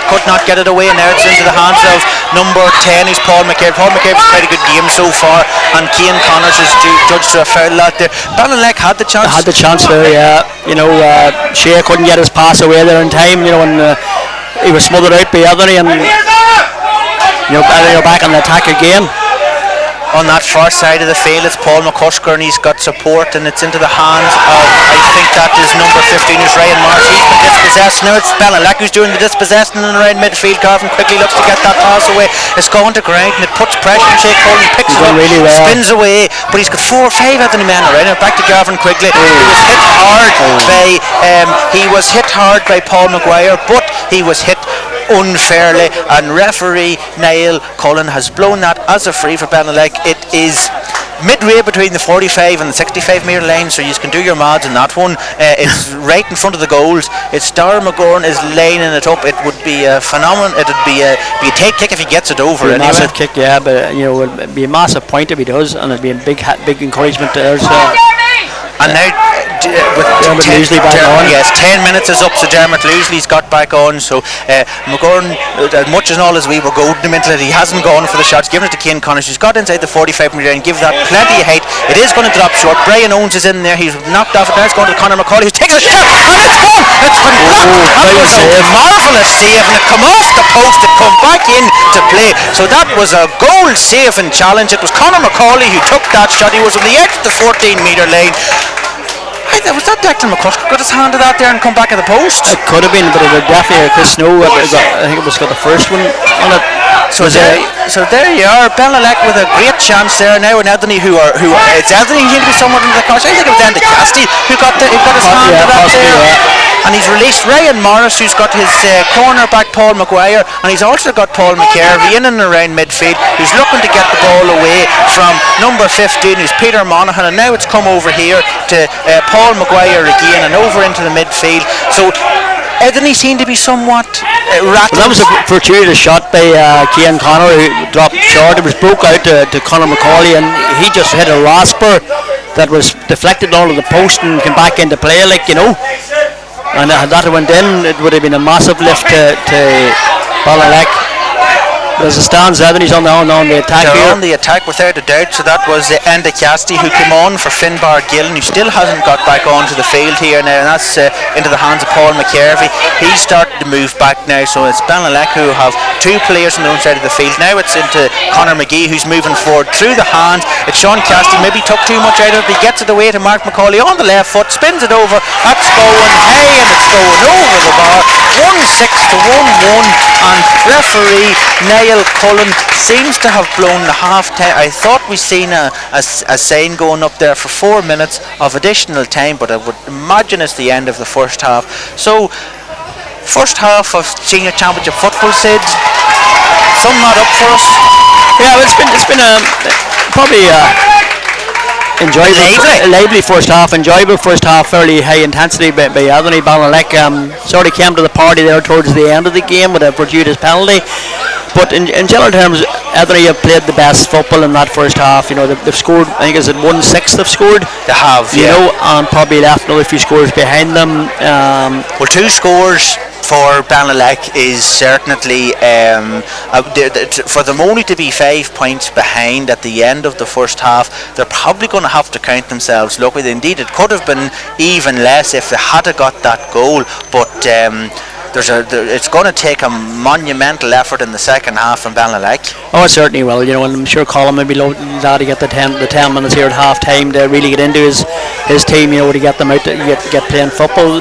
could not get it away, and now it's into the hands of number 10, who's Paul McCabe. Paul McCabe's played a good game so far, and Ciaran Connors is judged to a foul out there. Belnaleck had the chance. Had the chance there, yeah. You know, Shea couldn't get his pass away there in time. You know, and he was smothered out by Ederney, and you know, Ederney are back on the attack again. On that far side of the field, it's Paul McCusker, and he's got support, and it's into the hands of, I think that is number 15, who's Ryan Marsh. He's been dispossessed. Now it's Belnaleck who's doing the dispossessing in around midfield. Garvin quickly looks to get that pass away. It's going to ground, and it puts pressure on Shea Cullen. He picks it up, really well. Spins away, but he's got 4 or 5 Ederney men around him. Back to Garvin quickly. He was hit hard by Paul Maguire, but he was hit unfairly, and referee Niall Cullen has blown that as a free for Belnaleck. It is midway between the 45 and the 65 metre line, so you can do your maths in that one. It's right in front of the goals. It's Darren McGurn is lining it up. It would be a phenomenon. It would be a tight kick if he gets it over. A massive kick, yeah, but you know, it'd be a massive point if he does, and it'd be a big encouragement to us. And now with Dermot Loosley back on. Yes, 10 minutes is up, so Dermot Loosley's got back on. So McGurn, as much and all as we were goading him into it, he hasn't gone for the shots. Giving it to Ciaran Connors, who's got inside the 45 metre line. Give that plenty of height. It is going to drop short. Brian Owens is in there. He's knocked off it. Now it's going to Conor Macaulay, who's taking a shot, and it's gone. It's been blocked. That was a marvellous save, and it come off the post. It come back in to play. So that was a goal save and challenge. It was Conor Macaulay who took that shot. He was on the edge of the 14 metre line. Was that Declan McCusker got his hand to that there and come back at the post? It could have been, but it would definitely Chris Snow. I think it was got the first one on it. So there you are, Belnaleck with a great chance there now, and Ederney who it's Ederney who seemed to be somewhat into the coach. I think it was Ende Casty who got his hand to that there. Yeah. And he's released Ryan Morris, who's got his corner back Paul Maguire, and he's also got Paul McCarvey in and around midfield, who's looking to get the ball away from number 15, who's Peter Monaghan, and now it's come over here to Paul Maguire again and over into the midfield. So Ederney seemed to be somewhat rattled. Well, that was a fortuitous shot by Ciaran Connor, who dropped short. It was broke out to Conor Macaulay, and he just hit a rasper that was deflected onto the post and came back into play, like, you know. And had that went in, it would have been a massive lift to Belnaleck. As it stands, Devenish on the attack. They're here on the attack without a doubt. So that was Ende Casty who came on for Finbar Gillen, who still hasn't got back onto the field here now, and that's into the hands of Paul McCarvey. He's starting to move back now, so it's Belnaleck who have 2 players on the side of the field. Now it's into Conor McGee, who's moving forward through the hands. It's Sean Casty, maybe took too much out of it, but he gets it away to Mark Macaulay on the left foot, spins it over. That's going high, and it's going over the bar. 1-6 to 1-1, and referee Niall Cullen seems to have blown the half time. I thought we seen a sign going up there for 4 minutes of additional time, but I would imagine it's the end of the first half. So first half of senior championship football, Sid, sum that up for us. Yeah, well, it's been probably lively first half, enjoyable first half, fairly high intensity by Ederney. Belnaleck sort of came to the party there towards the end of the game with a fortuitous penalty. But in general terms, Ederney have played the best football in that first half. You know, they've scored, I think, is it 1-6 they've scored? They have, you know, and probably left another few scores behind them. Well, 2 scores for Belnaleck is certainly for them only to be 5 points behind at the end of the first half. They're probably going to have to count themselves lucky. Indeed, it could have been even less if they had got that goal, but it's going to take a monumental effort in the second half from Belnaleck. Oh, it certainly will. You know, and I'm sure Cullen will be glad to get the 10 minutes here at half time to really get into his team. You know, to get them out to get playing football.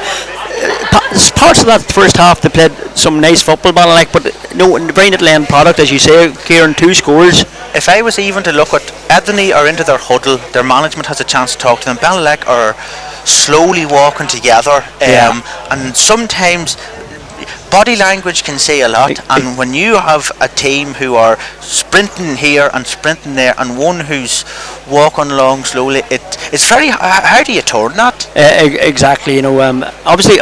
Parts of that first half they played some nice football, Belnaleck, but no very little end product, as you say. Ciaran, 2 scores. If I was even to look at Ederney are into their huddle, their management has a chance to talk to them. Belnaleck are slowly walking together, and sometimes body language can say a lot, and when you have a team who are sprinting here and sprinting there and one who's walking along slowly, it's very how do you turn that? Exactly, you know, obviously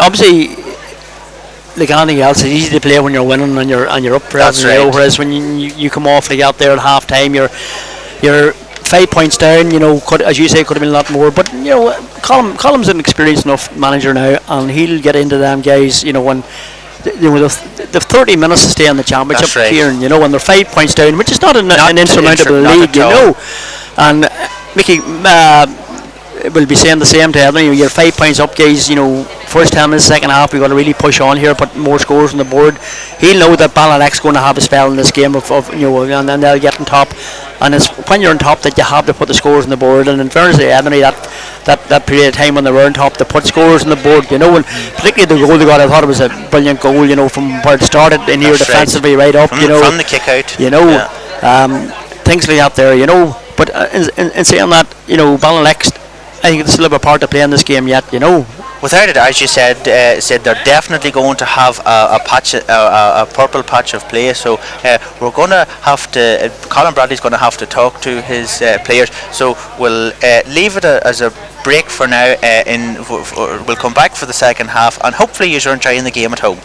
like anything else, it's easy to play when you're winning and you're up. That's right. You know, whereas when you come off like out there at half time, you're 5 points down. You know, as you say, could have been a lot more. But you know, Column's an experienced enough manager now, and he'll get into them guys. You know, when they've 30 minutes to stay in the championship. That's right. Ciaran, you know, when they're 5 points down, which is not an insurmountable lead, you know. And Mickey will be saying the same to everyone. You're 5 points up, guys. You know, first 10 minutes, second half, we've got to really push on here, put more scores on the board. He'll know that Belnaleck's going to have a spell in this game of you know, and then they'll get on top. And it's when you're on top that you have to put the scores on the board. And in fairness to Ederney, that period of time when they were on top, to put scores on the board, you know, and particularly the goal they got, I thought it was a brilliant goal. You know, from where it started in here defensively, right up. You know, from the kick out. You know, things like that there. You know, but in saying that, you know, Belnaleck, I think they still have a part to play in this game yet. You know. Without it, as you said they're definitely going to have a purple patch of play. So we're going to have to. Colin Bradley's going to have to talk to his players. So we'll leave it as a break for now. We'll come back for the second half, and hopefully you're enjoying the game at home.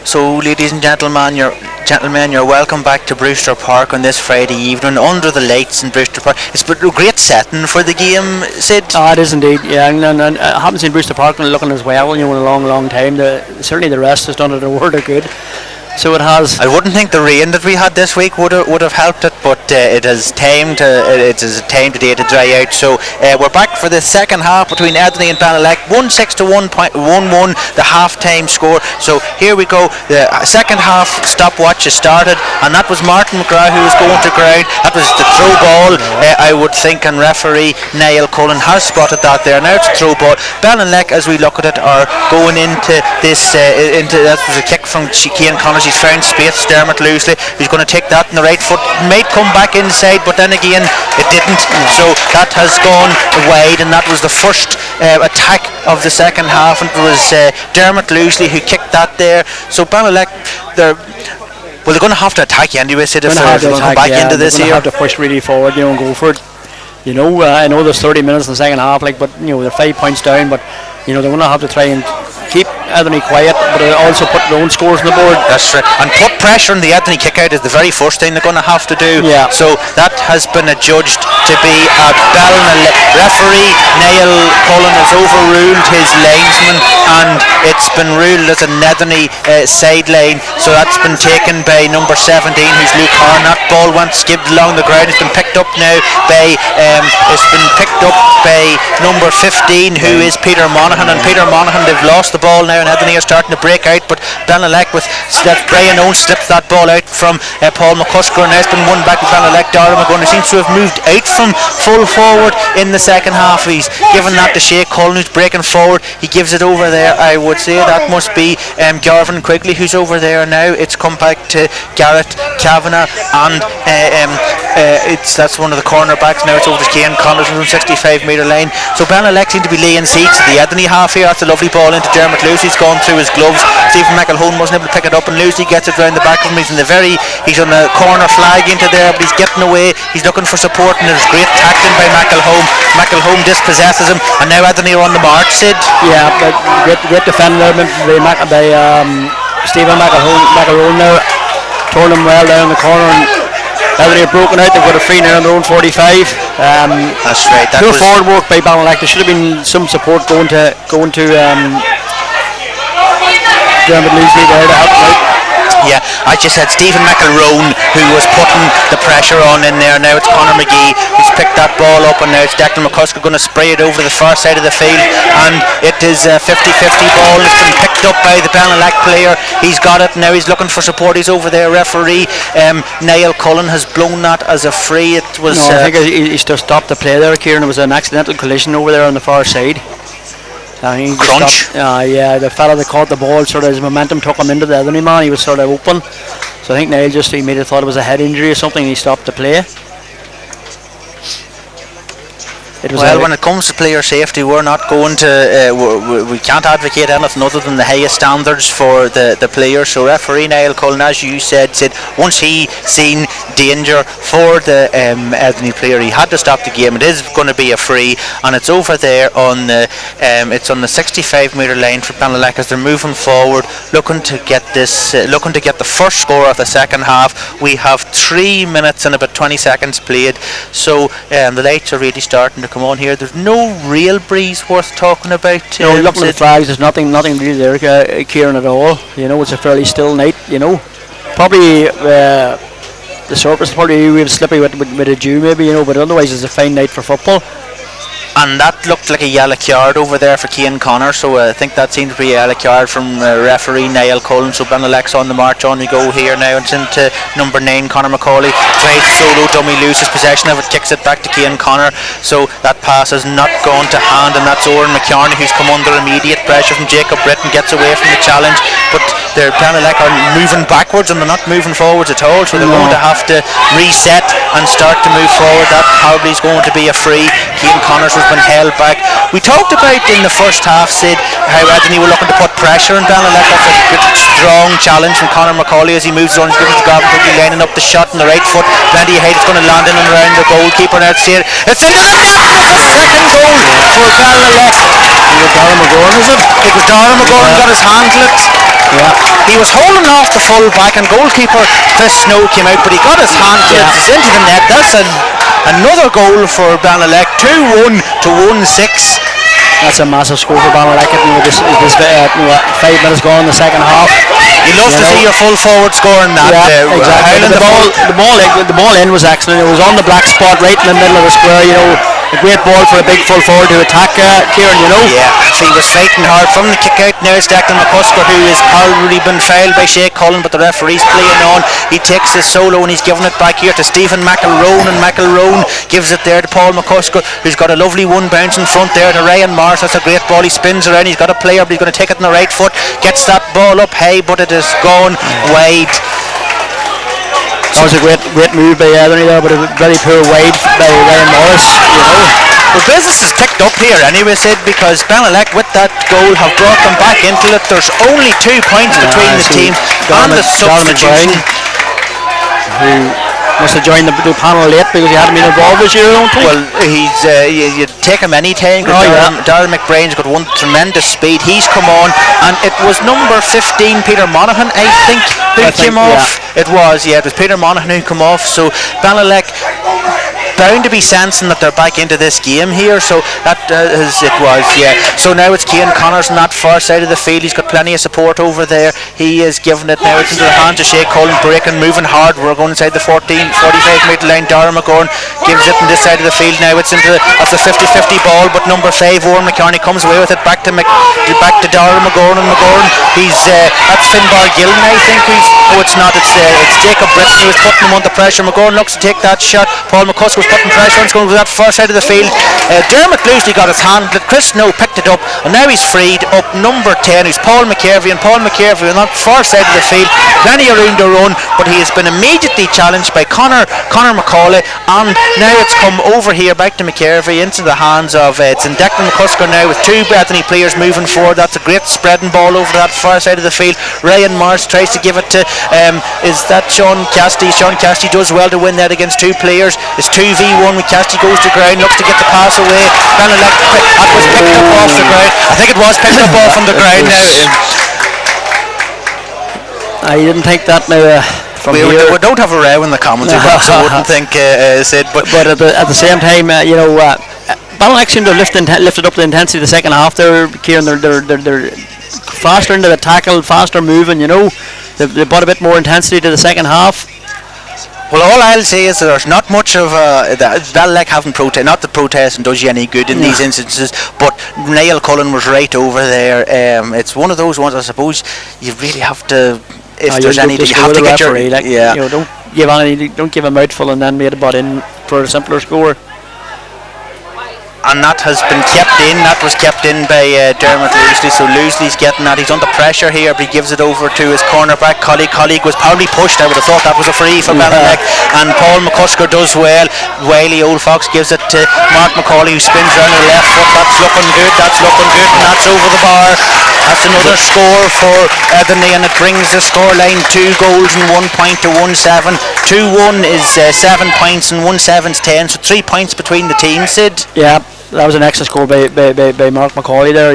So, ladies and gentlemen, you're welcome back to Brewster Park on this Friday evening under the lights in Brewster Park. It's been a great setting for the game, Sid. Oh, it is indeed, yeah. And I haven't seen Brewster Park looking as well, in a long time. Certainly the rest has done it a world of good. So it has. I wouldn't think the rain that we had this week would have helped it, but it has time today to dry out. So we're back for the second half between Ederney and Belnaleck. 1-6 to 1-1, the half-time score. So here we go. The second half stopwatch has started, and that was Martin McGrath who was going to ground. That was the throw ball, I would think, and referee Niall Cullen has spotted that there. Now it's a throw ball. Belnaleck, as we look at it, are going into this. That was a kick from Ciaran Connors. He's found space. Dermot loosely. He's going to take that in the right foot. Might come back inside, but then again it didn't. So that has gone wide, and that was the first attack of the second half. And it was Dermot loosely who kicked that there. So Belnaleck, they're going to have to attack anyway. So if they're going to come back into this here, they're going to have to push really forward, and go for it. I know there's 30 minutes in the second half, but they're 5 points down, but they're going to have to try and keep Ederney quiet, but also put their own scores on the board. That's right. And put pressure on the Ederney kick out is the very first thing they're going to have to do. Yeah. So that has been adjudged to be a Belnaleck. Referee Niall Cullen has overruled his linesman, and it's been ruled as an Ederney sideline. So that's been taken by number 17, who's Luke Horn. That ball went skipped along the ground. It's been picked up now by number 15, who is Peter Monaghan. And Peter Monaghan, they've lost the ball now, and Ederney are starting to break out, but Belnaleck with Brian Owens slips that ball out from Paul McCusker, and now it's been won back to Belnaleck. Dara McGunness seems to have moved out from full forward in the second half. He's given that to Shea Cullen, who's breaking forward. He gives it over there. I would say that must be Garvin Quigley who's over there now. It's come back to Garrett Kavanagh, and that's one of the cornerbacks now. It's over to Ciaran Connors from the 65 metre line. So Belnaleck seem to be laying siege to the Ederney half here. That's a lovely ball into Dermot Lucy. He's gone through his gloves. Stephen McElhone wasn't able to pick it up, and Lucy gets it round the back of him. He's on the corner flag into there, but he's getting away. He's looking for support, and there's great tackling by McElhone. McElhone dispossesses him, and now Ederney are on the march, Sid. Yeah, great defender by Stephen McElhone now. Torn him well down the corner, and Ederney have broken out. They've got a free now on their own 45. That's right. Poor forward work by Belnaleck. There should have been some support going to Dermot Lucy there to help him out. Yeah, I just said Stephen McElhone who was putting the pressure on in there. Now it's Conor McGee who's picked that ball up, and now it's Declan McCusker going to spray it over the far side of the field, and it is a 50-50 ball. It's been picked up by the Belnaleck player. He's got it now. He's looking for support. He's over there. Referee Niall Cullen has blown that as a free. It was. No, I think he's just stopped the play there, Ciaran. It was an accidental collision over there on the far side. Crunch. Yeah, the fella that caught the ball, sort of his momentum took him into the Ederney man. He was sort of open, so I think Niall he made it thought it was a head injury or something, and he stopped the play. When it comes to player safety, we're not going to we can't advocate anything other than the highest standards for the players. So referee Niall Cullen, as you said once he seen danger for the Ederney player, he had to stop the game. It is going to be a free, and it's over there on the it's on the 65 metre line for Belnaleck as they're moving forward, looking to get the first score of the second half. We have 3 minutes and about 20 seconds played, so the lights are really starting to come on here. There's no real breeze worth talking about. No, looking at the flags, there's nothing really there, Ciaran, at all. It's a fairly still night. Probably the surface is probably a bit slippy with a dew, maybe. But otherwise it's a fine night for football. And that looked like a yellow card over there for Ciaran Connor, so I think that seemed to be a yellow card from referee Niall Cullen. So Belnaleck's on the march. On we go here now. It's into number 9 Conor McCauley, tries to solo dummy, loses possession of it, kicks it back to Ciaran Connor, so that pass has not gone to hand, and that's Oren McCartney who's come under immediate pressure from Jacob Britton, gets away from the challenge, but Belnaleck are moving backwards and they're not moving forwards at all, so they're going to have to reset and start to move forward. That probably is going to be a free. Ciaran Connors was been held back. We talked about in the first half, Sid, how Ederney were looking to put pressure on Belnaleck. That's a good strong challenge from Conor McCauley as he moves on. He's going to Gavin quickly lining up the shot on the right foot. Plenty of height. It's going to land in and around the goalkeeper. Now it's here. It's in the second goal for Belnaleck. Darren McGurn, is it? It was Darren McGurn got his hand to it. Yeah. He was holding off the full back and goalkeeper Chris Snow came out, but he got his hand to it. It's into the net. That's another goal for Belnaleck. 2-1 to 1-6. That's a massive score for Belnaleck. This 5 minutes gone in the second half. You love to see your full forward scoring that. Yeah, exactly. The ball in was excellent. It was on the black spot right in the middle of the square. A great ball for a big full forward to attack Ciaran, Yeah, so he was fighting hard from the kick out. Now it's Declan McCusker, who has already been fouled by Cullen, but the referee's playing on. He takes his solo and he's giving it back here to Stephen McElroan, and McElroan gives it there to Paul McCusker, who's got a lovely one bounce in front there to Ryan Morris. That's a great ball. He spins around. He's got a player, but he's going to take it on the right foot. Gets that ball up high, but it has gone wide. That was a great move by Ederney there, but a very poor wide by Ryan Morris. Well, business is picked up here anyway, Sid, because Belnaleck with that goal have brought them back into it. There's only 2 points between the teams and the substitution. Who must have joined the panel late because he hadn't been involved this year, I don't think. Well, he's you take him any time. Darren McBrain's got one tremendous speed. He's come on, and it was number 15, Peter Monaghan, I think, who came off. It was Peter Monaghan who came off. So Belnaleck bound to be sensing that they're back into this game here, so that so now it's Cian Connors on that far side of the field. He's got plenty of support over there. He is giving it now. It's into the hands of Cullen, breaking, moving hard. We're going inside the 45 metre line. Darren McGurn gives it on this side of the field now. It's into that's a 50-50 ball, but number 5 Owen McCartney comes away with it back to Darren McGurn, and McGurn he's that's Finbar Gillen, I think. It's not. It's Jacob Britton who was putting him under pressure. McGurn looks to take that shot. Paul McCusker was putting pressure on. It's going to that far side of the field. Dermot Loosely got his hand, but Chris Snow picked it up, and now he's freed up number 10, who's Paul McCarvey, and Paul McCarvey on that far side of the field, plenty of room to run, but he has been immediately challenged by Conor McCauley, and now it's come over here back to McCarvey into the hands of it's in Declan McCusker now with 2 Bethany players moving forward. That's a great spreading ball over that far side of the field. Ryan Morris tries to give it to is that Sean Cassidy. Sean Cassidy does well to win that against 2 players. It's 2v1 when Cassidy goes to ground, looks to get the pass away. Belnaleck, that was picked up off the ground. I think it was picked up off from the ground now. I didn't think that now. We don't have a row in the commentary box, I wouldn't think, Sid. But at the same time, Belnaleck seemed to have lifted up the intensity the second half there, Ciaran. They're faster into the tackle, faster moving, They brought a bit more intensity to the second half. Well, all I'll say is there's not much of Belnaleck haven't protest. Not that protesting does you any good in these instances, but Niall Cullen was right over there. It's one of those ones, I suppose, you really have to. If there's anything, you have to get referee, don't give a mouthful and then made a butt in for a simpler score. And that has been kept in. That was kept in by Dermot Loosely. So Loosely's getting that. He's under pressure here, but he gives it over to his cornerback colleague. Colleague was probably pushed. I would have thought that was a free for Belnaleck. And Paul McCusker does well. Wiley Old Fox gives it to Mark McCauley, who spins around the left foot. That's looking good. And that's over the bar. That's another score for Ederney, and it brings the scoreline 2 goals and 1 point to 1-7. 2-1 is 7 points and 1-7 is 10. So 3 points between the teams, Sid. Yeah. That was an excellent score by Mark McCauley there.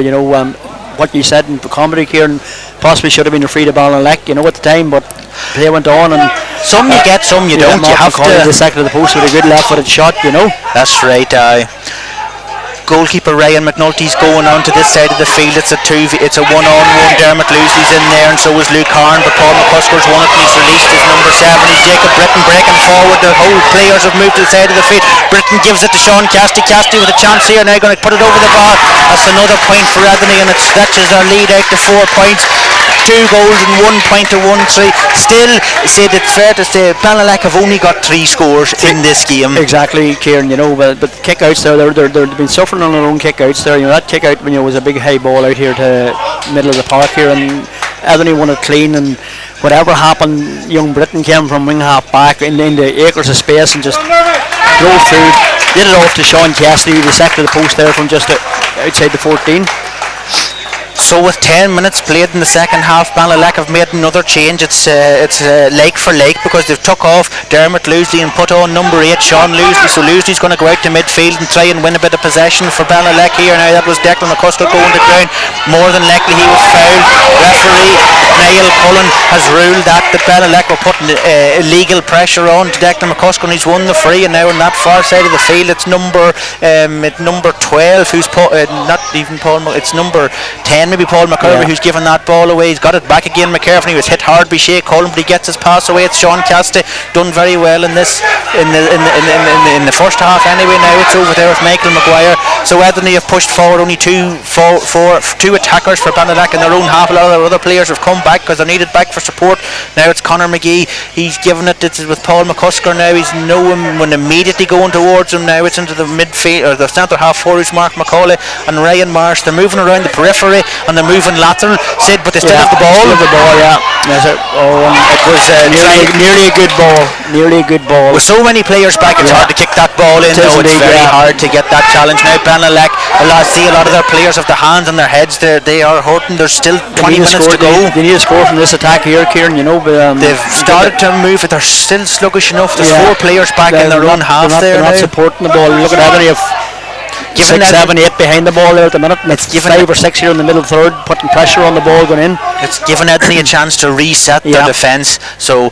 What you said in the comedy, Ciaran, possibly should have been a free to Belnaleck, at the time, but play went on, and some you get, some you don't. You have McCauley to the second of the post with a good left-footed shot. That's right. Goalkeeper Ryan McNulty's going on to this side of the field. It's a 1-on-1. Dermot Loosely's in there, and so is Luke Harn, but Paul McCusker's won it, and he's released his number 7. He's Jacob Britton breaking forward. The whole players have moved to the side of the field. Britton gives it to Sean Cassidy. Cassidy with a chance here, now going to put it over the bar. That's another point for Ederney, and it stretches our lead out to 4 points. 2 goals and 1 point to 1-3. Still, Sid, it's fair to say Belnaleck have only got 3 scores in this game. Exactly, Ciaran. But kick-outs there, they've been suffering on their own kick-outs there. That kick-out was a big high ball out here to middle of the park here, and Ederney won it clean, and whatever happened, young Britton came from wing half back into acres of space and just drove through, did it off to Sean Cassidy, the second of the post there from just outside the 14. So with 10 minutes played in the second half, Belnaleck have made another change. It's Lake for Lake, because they've took off Dermot Loosely and put on number 8 Sean Loosely. So Loosely's going to go out to midfield and try and win a bit of possession for Belnaleck here. Now that was Declan McCusker going to ground. More than likely he was fouled. Referee Niall Cullen has ruled that Belnaleck were putting illegal pressure on to Declan McCusker, and he's won the free. And now on that far side of the field, it's number 12 who's not even Paul. It's number 10, maybe Paul McCurvey, who's given that ball away. He's got it back again. McCurvey, he was hit hard by Shea Cullen, but he gets his pass away. It's Sean Cassidy, done very well in this in the first half anyway. Now it's over there with Michael Maguire. So Ederney have pushed forward only two attackers for Belnaleck in their own half. A lot of their other players have come back because they're needed back for support. Now it's Conor McGee. He's given it. It's with Paul McCusker now. He's no one immediately going towards him. Now it's into the midfield, or the centre half forwards, Mark McCauley and Ryan Marsh. They're moving around the periphery and they're moving lateral, Sid, but they still have the ball. Yes, it was nearly a good ball. Nearly a good ball. With so many players back, it's hard to kick that ball in. It's very hard to get that challenge. Now Belnaleck, see a lot of their players have their hands on their heads. They are hurting. There's still 20 minutes to go. They need a score from this attack here, Ciaran. But they've started to move it. They're still sluggish enough. There's 4 players back in their own half there. They're not supporting the ball. Look at Ederney. 6, 7, 8 behind the ball there at the minute, and it's 5 or 6 here in the middle third, putting pressure on the ball going in. It's given Ederney a chance to reset their defence. So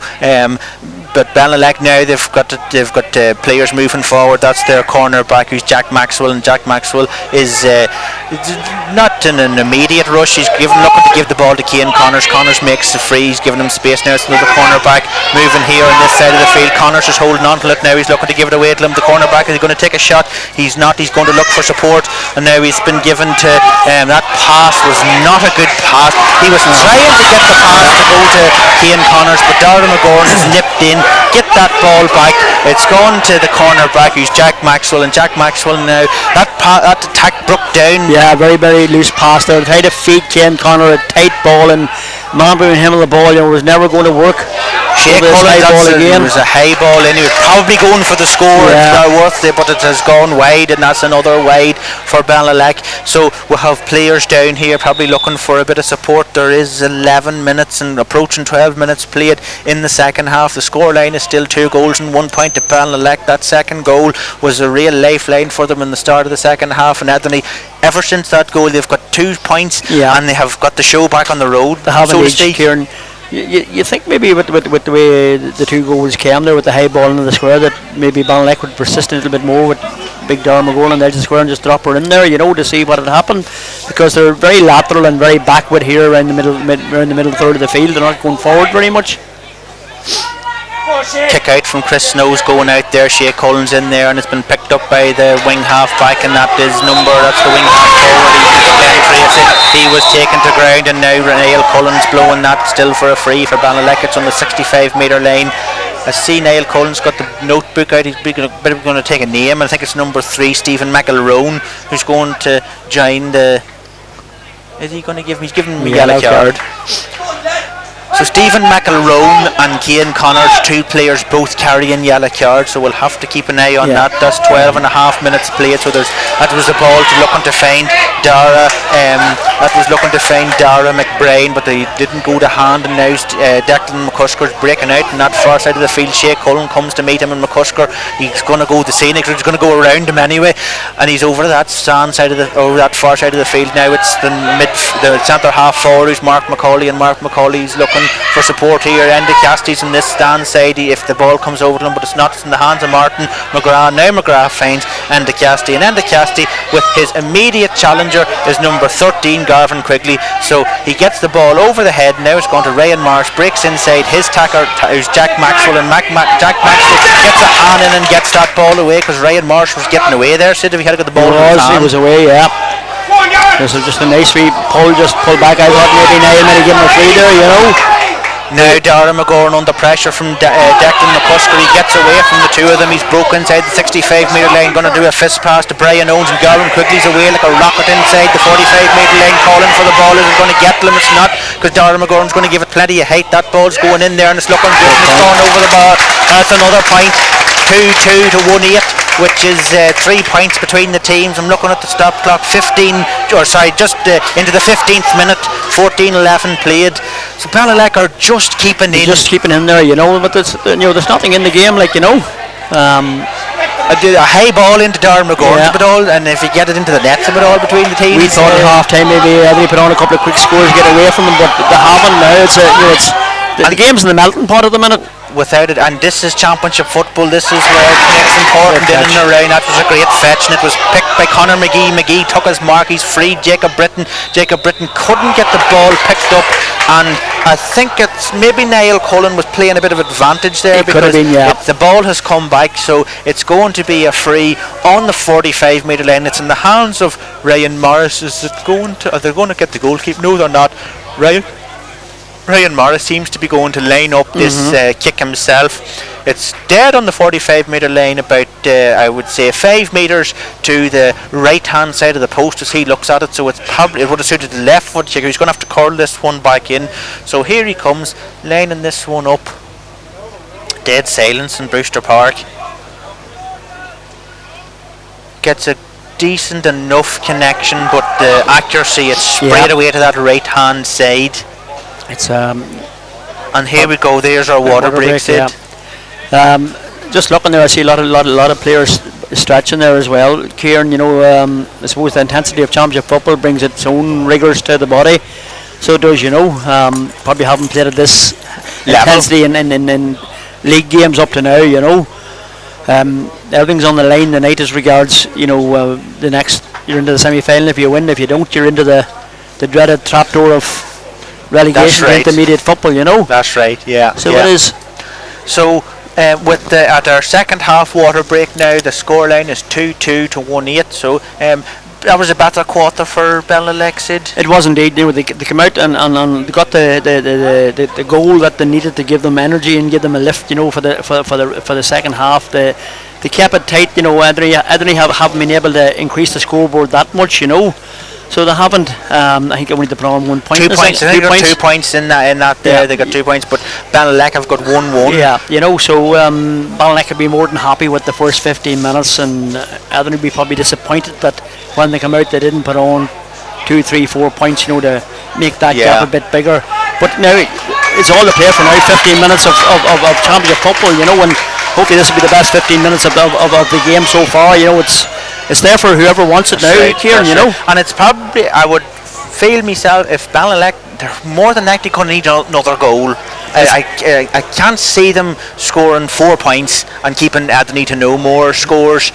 but Belnaleck now they've got players moving forward. That's their corner back, who's Jack Maxwell, and Jack Maxwell is not in an immediate rush. He's looking to give the ball to Cian Connors. Connors makes the free. He's giving him space now. It's another corner back moving here on this side of the field. Connors is holding on to it now. He's looking to give it away to him. The corner back is going to take a shot. He's not. He's going to look for support, and now he's been given to that pass was not a good pass. He was trying to get the pass to go to Cian Connors, but Darragh McGorn has nipped in. Get that ball back. It's gone to the corner back, who's Jack Maxwell, and Jack Maxwell now that attack broke down. Yeah, very, very loose pass there. Tried to feed Cian Connor a tight ball, and man between him and the ball, was never going to work. Shea Cullen, it was a high ball in. He was probably going for the score. It's worth it, but it has gone wide, and that's another wide for Belnaleck. So we'll have players down here probably looking for a bit of support. There is 11 minutes and approaching 12 minutes played in the second half. The scoreline is still 2 goals and 1 point to Belnaleck. That second goal was a real lifeline for them in the start of the second half, and Ederney, ever since that goal, they've got 2 points, and they have got the show back on the road. They have so to speak. Ciaran, you think maybe with the way the 2 goals came there, with the high ball into the square, that maybe Belnaleck would persist a little bit more with big Darragh McGorn on the edge of the square and just drop her in there, to see what had happened, because they're very lateral and very backward here around the middle third of the field. They're not going forward very much. Kick out from Chris Snow's going out there. Shea Cullen's in there, and it's been picked up by the wing half back, and that's the wing half forward. He was taken to ground, and now Niall Cullen's blowing that still for a free for Belnaleck. It's on the 65 metre line. I see Niall Cullen's got the notebook out. He's going to take a name. I think it's number 3, Stephen McElroone, who's going to join the. Is he going to give him? He's giving me a yellow card. So Stephen McElroone and Cian Connors, 2 players both carrying yellow cards, so we'll have to keep an eye on that. That's 12 and a half minutes played, so that was a ball looking to find Darragh. That was looking to find Darragh McBrain, but they didn't go to hand, and now Declan McCusker's breaking out on that far side of the field. Shea Cullen comes to meet him, and McCusker, he's going to go the scenic route. He's going to go around him anyway, and he's over that side of that far side of the field now. It's the centre half forward, who's Mark McCauley, and Mark McCauley's looking for support here. Ende Cassidy's in this stand side if the ball comes over to him, but it's not. It's in the hands of Martin McGrath. Now McGrath finds Ende Cassidy, and Ende Cassidy with his immediate challenger is number 13 Garvin Quigley. So he gets the ball over the head. Now it's going to Ryan Marsh, breaks inside his tacker, who's Jack Maxwell, and Jack Maxwell gets a hand in and gets that ball away, because Ryan Marsh was getting away there. Sid, if he had to get the ball he was away, This was just a nice wee pull back. I thought maybe Niall might have given him a free there, Now Darragh McGorn under pressure from Declan McCusker. He gets away from the 2 of them. He's broke inside the 65 metre line, going to do a fist pass to Brian Owens, and Garvin Quigley's away like a rocket inside the 45 metre line, calling for the ball. Is it going to get to him? It's not, because Darragh McGorn's going to give it plenty of height. That ball's going in there, and it's looking good, and it's going over the bar. That's another point. 2-2 to 1-8. which is 3 points between the teams. I'm looking at the stop clock. Just into the 15th minute. 14-11 played. So Belnaleck are just keeping in. Just keeping in there, but there's nothing in the game, A high ball into Darren McGurroughs and if you get it into the nets a bit all between the teams. We thought at half time maybe Ederney put on a couple of quick scores to get away from them, but they haven't now. The game's in the melting pot at the minute. Without it, and this is championship football. This is where it makes important in and around. That was a great fetch, and it was picked by Conor McGee. McGee took his mark. He's freed Jacob Britton. Jacob Britton couldn't get the ball picked up, and I think it's maybe Niall Cullen was playing a bit of advantage there because the ball has come back. So it's going to be a free on the 45-metre line. It's in the hands of Ryan Morris. Is it going to? Are they going to get the goalkeeper? No, they're not. Ryan Morris seems to be going to line up this kick himself. It's dead on the 45-metre line, about I would say 5 metres to the right-hand side of the post as he looks at it. So it would have suited the left foot kicker. He's going to have to curl this one back in. So here he comes, lining this one up. Dead silence in Brewster Park. Gets a decent enough connection, but the accuracy, it's sprayed away to that right-hand side. It's and here we go. There's our water break. Just looking there, I see a lot of players stretching there as well. Ciaran, I suppose the intensity of championship football brings its own rigours to the body. So it does, probably haven't played at this intensity in league games up to now. Everything's on the line tonight as regards, the next. You're into the semi-final. If you win, if you don't, you're into the dreaded trapdoor of relegation to intermediate football, That's right, yeah. So it is. So at our second half water break now, the scoreline is 2-2 to 1-8. So that was a better quarter for Belnaleck, Sid. It was indeed. They came out and they got the goal that they needed to give them energy and give them a lift, for the second half. They kept it tight, Ederney haven't been able to increase the scoreboard that much, So they haven't. I think only they put on 1 point. 2 points. I think they got 2 points in that there. They got 2 points, but Belnaleck have got 1-1. Yeah, so Belnaleck would be more than happy with the first 15 minutes, and Ederney would be probably disappointed that when they come out they didn't put on 2, 3, 4 points, to make that gap a bit bigger. But now it's all to play for now. 15 minutes of championship football, and hopefully this will be the best 15 minutes of the game so far. It's there for whoever wants it now, Ciaran, And it's probably, I would feel myself, if Belnaleck, they're more than likely going to need another goal. I can't see them scoring 4 points and keeping Ederney to no more scores.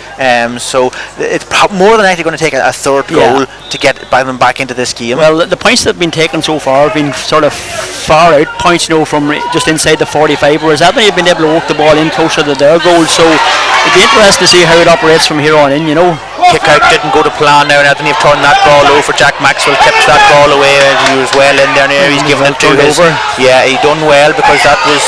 So it's more than likely going to take a third goal to get them back into this game. Well, the points that have been taken so far have been sort of far out points, from just inside the 45, whereas Ederney have been able to work the ball in closer to their goal. So it'd be interesting to see how it operates from here on in, Kick out didn't go to plan now, and Ederney have turned that ball over. Jack Maxwell tips that ball away, and he was well in there now. He's given it to his. Yeah, he done well because that was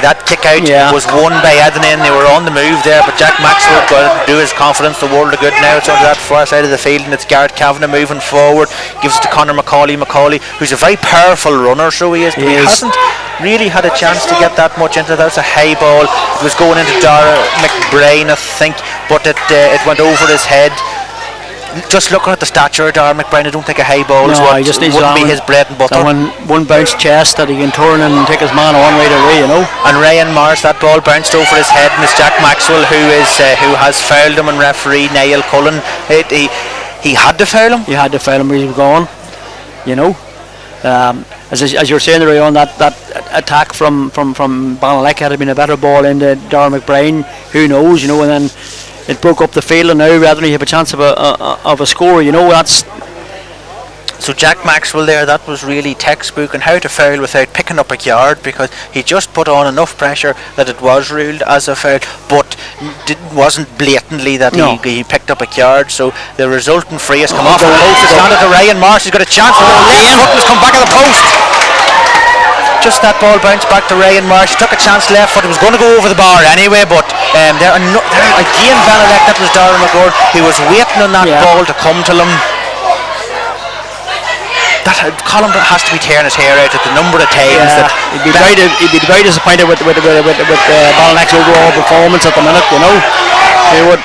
that kick out was won by Ederney, and they were on the move there. But Jack Maxwell got to do his confidence the world of good now. It's onto that far side of the field, and it's Garrett Kavanagh moving forward. Gives it to Conor McCauley, who's a very powerful runner, so he is. But he hasn't really had a chance to get that much into it. That was a high ball. It was going into Dara McBrain, I think, but it went over his head. Just looking at the stature of Darren McBride, I don't think a high ball he just needs wouldn't be his bread and butter. One bounce chest that he can turn and take his man on right away, And Ryan Morris, that ball bounced over his head, and it's Jack Maxwell who has fouled him, and referee Niall Cullen. He had to foul him. He had to foul him. He was gone. As you're saying, Ray, on that attack from Belnaleck, had it been a better ball into Darren McBride, who knows, and then it broke up the field, and now rather than have a chance of a score, that's. So Jack Maxwell there, that was really textbook on how to foul without picking up a yard, because he just put on enough pressure that it was ruled as a foul, but wasn't blatantly that he picked up a yard. So the resultant free has come off the post. It's landed to Ryan Marsh. He's got a chance. The left foot has come back at the post. Just that ball bounced back to Ryan Marsh. He took a chance left foot. It was going to go over the bar anyway, but there again, Belnaleck, that was Darren McGurroughs. He was waiting on that ball to come to him. Cullen has to be tearing his hair out at the number of times that he'd be very disappointed with Belnaleck's overall performance at the minute, He would.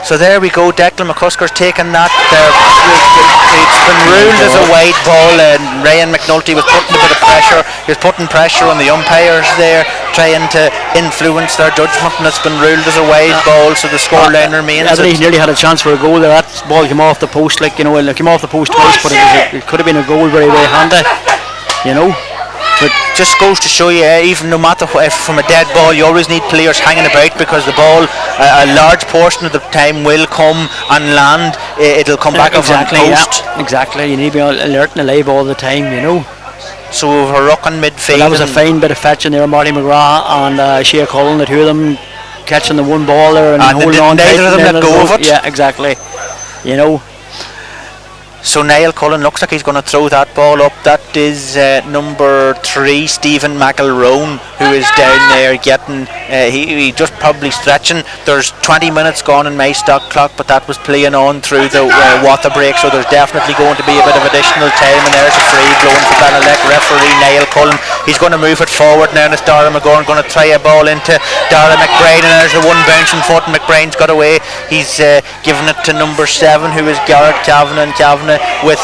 So there we go. Declan McCusker's taken that. It's been ruled as a wide ball, and Ryan McNulty was putting a bit of pressure. He was putting pressure on the umpires there, trying to influence their judgment, and it's been ruled as a wide ball. So the scoreline remains. He nearly had a chance for a goal there. That ball came off the post, like, you know, it came off the post twice, but it could have been a goal very, very handy, you know. But just goes to show you, even no matter what, from a dead ball, you always need players hanging about, because the ball, a large portion of the time, will come and land. It'll come back off the post. Yeah, exactly. You need to be alert and alive all the time, you know. So we've a ruck on midfield. Well, that was a fine bit of fetching there, Marty McGrath and Ciaran Cullen, the two of them catching the one ball there and holding on. Neither of them let go of it. Yeah, exactly. You know. So Niall Cullen looks like he's going to throw that ball up. That is number 3, Stephen McMurroughs, who is down there getting, he just probably stretching. There's 20 minutes gone in my stock clock, but that was playing on through the water break, so there's definitely going to be a bit of additional time, and there's a free blowing for Belnaleck. Referee Niall Cullen, he's going to move it forward now, and it's Dara McGorn going to try a ball into Dara McBride, and there's the one bouncing foot, and McBride's got away. He's given it to number 7, who is Garrett Kavanagh, and Kavanagh with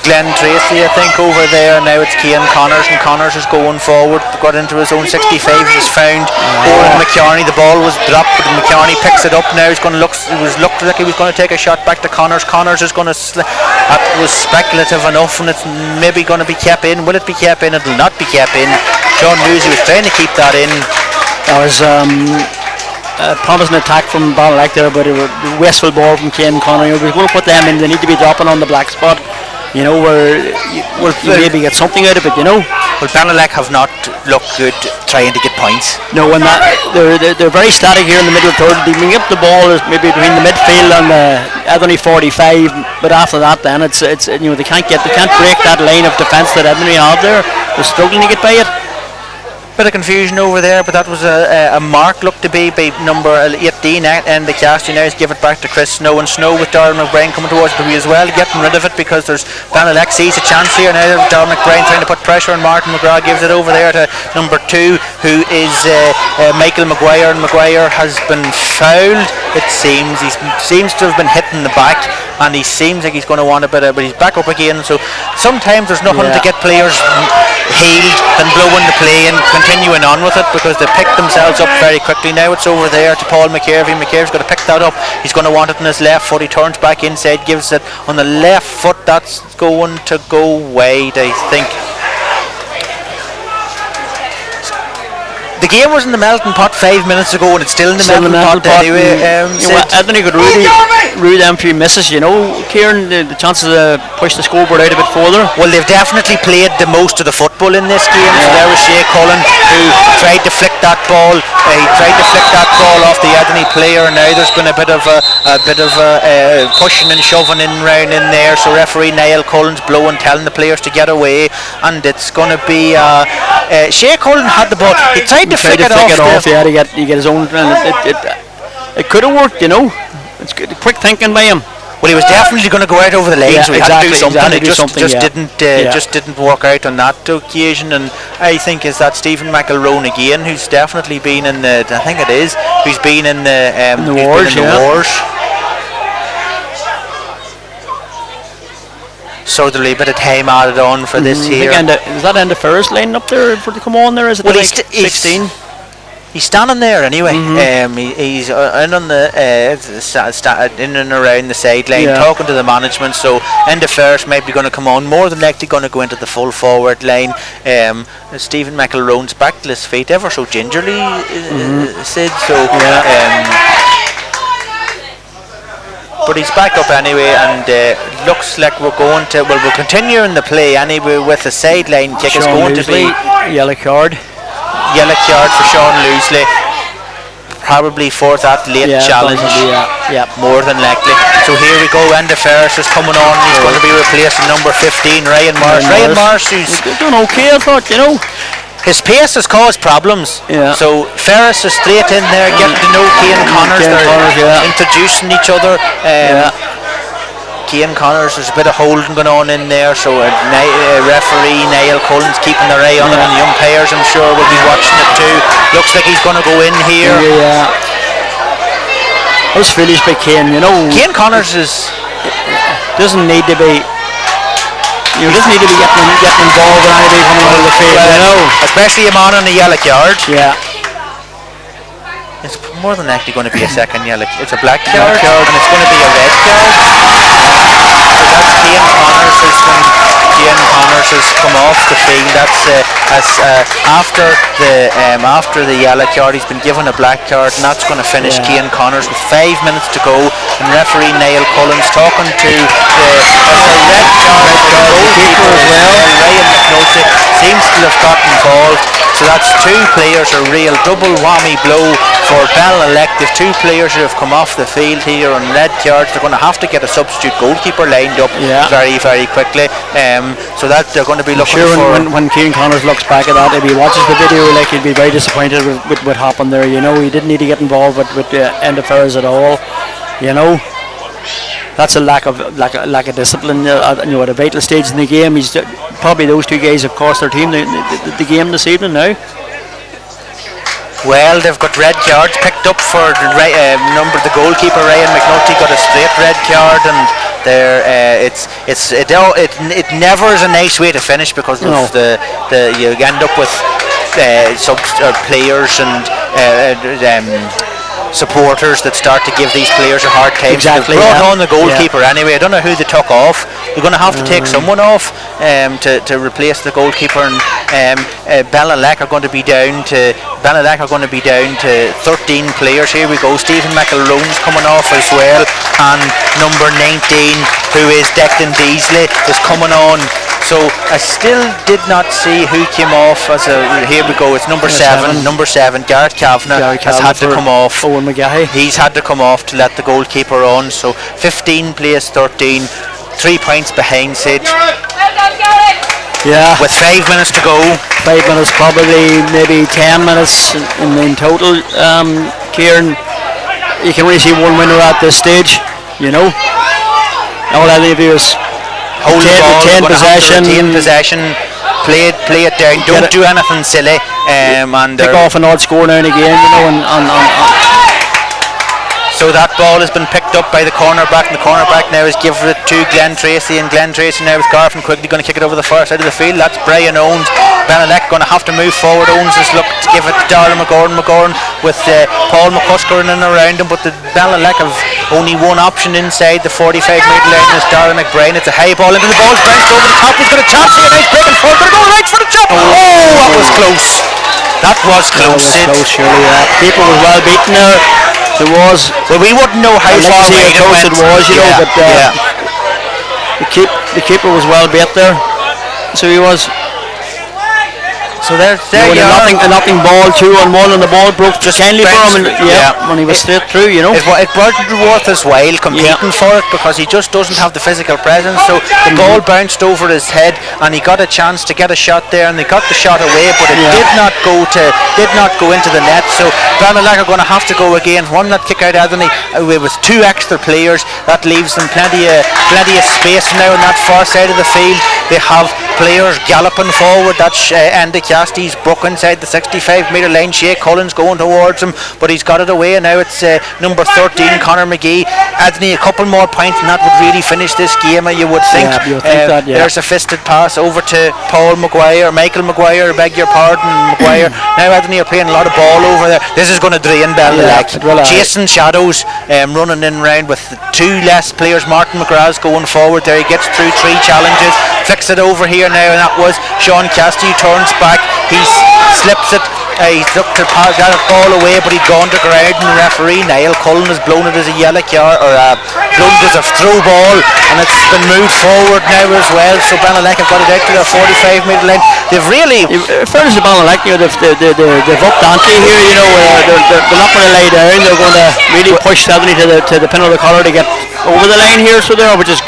Glenn Tracy, I think, over there. Now it's Ciaran Connors, and Connors is going forward, got into his own 65, was found over McCarney. The ball was dropped, but McCarney picks it up now. He's going to looked like he was going to take a shot back to Connors. Connors is going to that was speculative enough, and it's maybe going to be kept in. Will it be kept in? It will not be kept in. Sean Newsy was trying to keep that in. That was promising attack from Belnaleck there, but a wasteful ball from Ciaran Connor. We're going to put them in. They need to be dropping on the black spot, you know, where we'll maybe get something out of it, you know. Well, Belnaleck have not looked good trying to get points. No, and they're very static here in the middle third. They bring up the ball maybe between the midfield and the Ederney 45, but after that, then it's you know, they can't break that line of defence that Ederney have there. They're struggling to get by it. Bit of confusion over there, but that was a mark, looked to be by number 18, and the cast. Now he's give it back to Chris Snow, and Snow with Darren McBride coming towards, but he as well getting rid of it, because there's Belnaleck sees a chance here. Now Darren McBride trying to put pressure on Martin McGrath, gives it over there to number 2, who is Michael Maguire, and Maguire has been fouled. It seems he seems to have been hit in the back, and he seems like he's going to want a bit of, but he's back up again. So sometimes there's nothing to get players healed than blowing the play and continuing on with it, because they pick themselves up very quickly. Now it's over there to Paul McKervey. McKervey's going to pick that up. He's going to want it in his left foot. He turns back inside, gives it on the left foot. That's going to go wide, I think. The game was in the melting pot 5 minutes ago, and it's still in the melting pot anyway. Ederney could really them few misses, you know, Ciaran, the chances to push the scoreboard out a bit further. Well, they've definitely played the most of the football in this game. So there was Ciaran Cullen, who tried to flick that ball. He tried to flick that ball off the Ederney player, and now there's been a bit of pushing and shoving in round in there. So referee Niall Cullen's blowing, telling the players to get away, and it's going to be Ciaran Cullen had the ball. He tried to flick it off. Yeah, to get his own. It could have worked, you know. It's good, quick thinking by him. Well, he was definitely going to go out over the line, so he had to do something. It just didn't work out on that occasion. And I think is that Stephen McElroe again, who's definitely been in the. I think it is. Who's been in the wars. So there'll be a bit of time added on for this here. Is that end of Ferris line up there for to come on there? Is it like 16? He's standing there anyway. He's in on the in and around the sideline, talking to the management. So end of Ferris might be going to come on. More than likely going to go into the full forward line. Stephen McElrone's back to his feet ever so gingerly, Sid. So but he's back up anyway, and looks like we're going to. Well, we'll continue in the play anyway with the sideline kick. It's going to be yellow card. Yellow card for Sean Loosley, probably for that late challenge, more than likely. So here we go, Ende Ferris is coming on. He's going to be replacing number 15, Ryan Morris. Ryan Morris, who's doing okay, I thought, you know. His pace has caused problems. So Ferris is straight in there, getting to know Ciaran Connors. They're introducing each other. Ciaran Connors, there's a bit of holding going on in there, so referee Niall Cullen's keeping their eye on it, and the umpires I'm sure will be watching it too. Looks like he's going to go in here. was foolish by Kane, you know. Kane Connors is doesn't need to be. You doesn't need to be getting involved in anybody coming out of the field, you know. Especially a man on the yellow card. Yeah. It's more than likely going to be a second yellow. It's a black card, and it's going to be a red card. So that's Ciaran Connors has come off the field. That's after the yellow card, he's been given a black card, and that's going to finish Ciaran Connors with 5 minutes to go. And referee Niall Cullen's talking to the red card for the goalkeeper as well. Ryan McMurroughs seems to have got involved. So that's 2 players, a real double whammy blow for Belnaleck. There's 2 players who have come off the field here on red cards. They're going to have to get a substitute goalkeeper lined up very, very quickly. So that they're going to be looking for. When Ciaran Connors looks back at that, if he watches the video, like, he'd be very disappointed with what happened there. You know, he didn't need to get involved with the end affairs at all. You know. That's a lack of discipline, at a vital stage in the game. He's probably those 2 guys have cost their team the game this evening now. Well, they've got red cards picked up for the goalkeeper Ryan McNulty got a straight red card, and it never is a nice way to finish because you end up with players and supporters that start to give these players a hard time. Exactly. They've brought on the goalkeeper anyway. I don't know who they took off. They're going to have to take someone off to replace the goalkeeper. And Belnaleck are going to be down to 13 players. Here we go. Stephen McElrone's coming off as well, and number 19, who is Declan Beasley, is coming on. So I still did not see who came off here we go, it's number 7, Gareth Kavanagh has had to come off. He's had to come off to let the goalkeeper on. So 15 plays 13, 3 points behind Sid. Yeah. With 5 minutes to go. 5 minutes, probably maybe 10 minutes in total. Ciaran, you can really see one winner at this stage, you know. All any of you is hold the ball, retain possession, play it down, don't do anything silly, and pick off an odd score now and again, you know. So that ball has been picked up by the cornerback, and the cornerback now is given it to Glenn Tracy, and Glenn Tracy now with Garfin quickly going to kick it over the far side of the field. That's Brian Owens. Belnaleck going to have to move forward. Owens has looked to give it to Darren McGorn with Paul McCusker in and around him, but the Belnaleck have only one option inside the 45-metre line. Is Darren McBride. It's a high ball into the ball's bounced over the top. He's got a chance here. Nice breaking forward, but going right for the chop. Oh, that was close. That was close. Surely, people were well beaten there. There was. Well, we wouldn't know how far away it was, you know, but the keeper was well beat there. So he was. So there a knocking ball 2-on-1, and the ball broke just kindly for him. When he was straight through, you know. It wasn't worth his while competing for it because he just doesn't have the physical presence. So the ball bounced over his head, and he got a chance to get a shot there, and they got the shot away, but it did not go into the net. So Belnaleck are going to have to go again. One that kick out Ederney with 2 extra players. That leaves them plenty of space now on that far side of the field. They have players galloping forward. That's Andy Casty's broke inside the 65-metre line. Shea Cullen's going towards him, but he's got it away, and now it's number 13, Conor McGee. Ederney a couple more points, and that would really finish this game, you would think. There's a fisted pass over to Michael Maguire, beg your pardon, Maguire. Now Ederney are playing a lot of ball over there. This is going to drain Belnaleck. Jason Shadows running in round with 2 less players. Martin McGrath's going forward there. He gets through 3 challenges, flicks it over here now, and that was Sean Casty, turns back, he slips it. He's looked to get it all away, but he'd gone to ground, and the referee Niall Cullen has blown it as a yellow card, or blown it as a throw ball, and it's been moved forward now as well. So Belnaleck have got it out to the 45-metre line. They've really, fairness to Belnaleck, you know, they've upped ante here. You know, they're not going to lay down. They're going to really push Ederney to the pin of the collar to get over the line here. So there, which is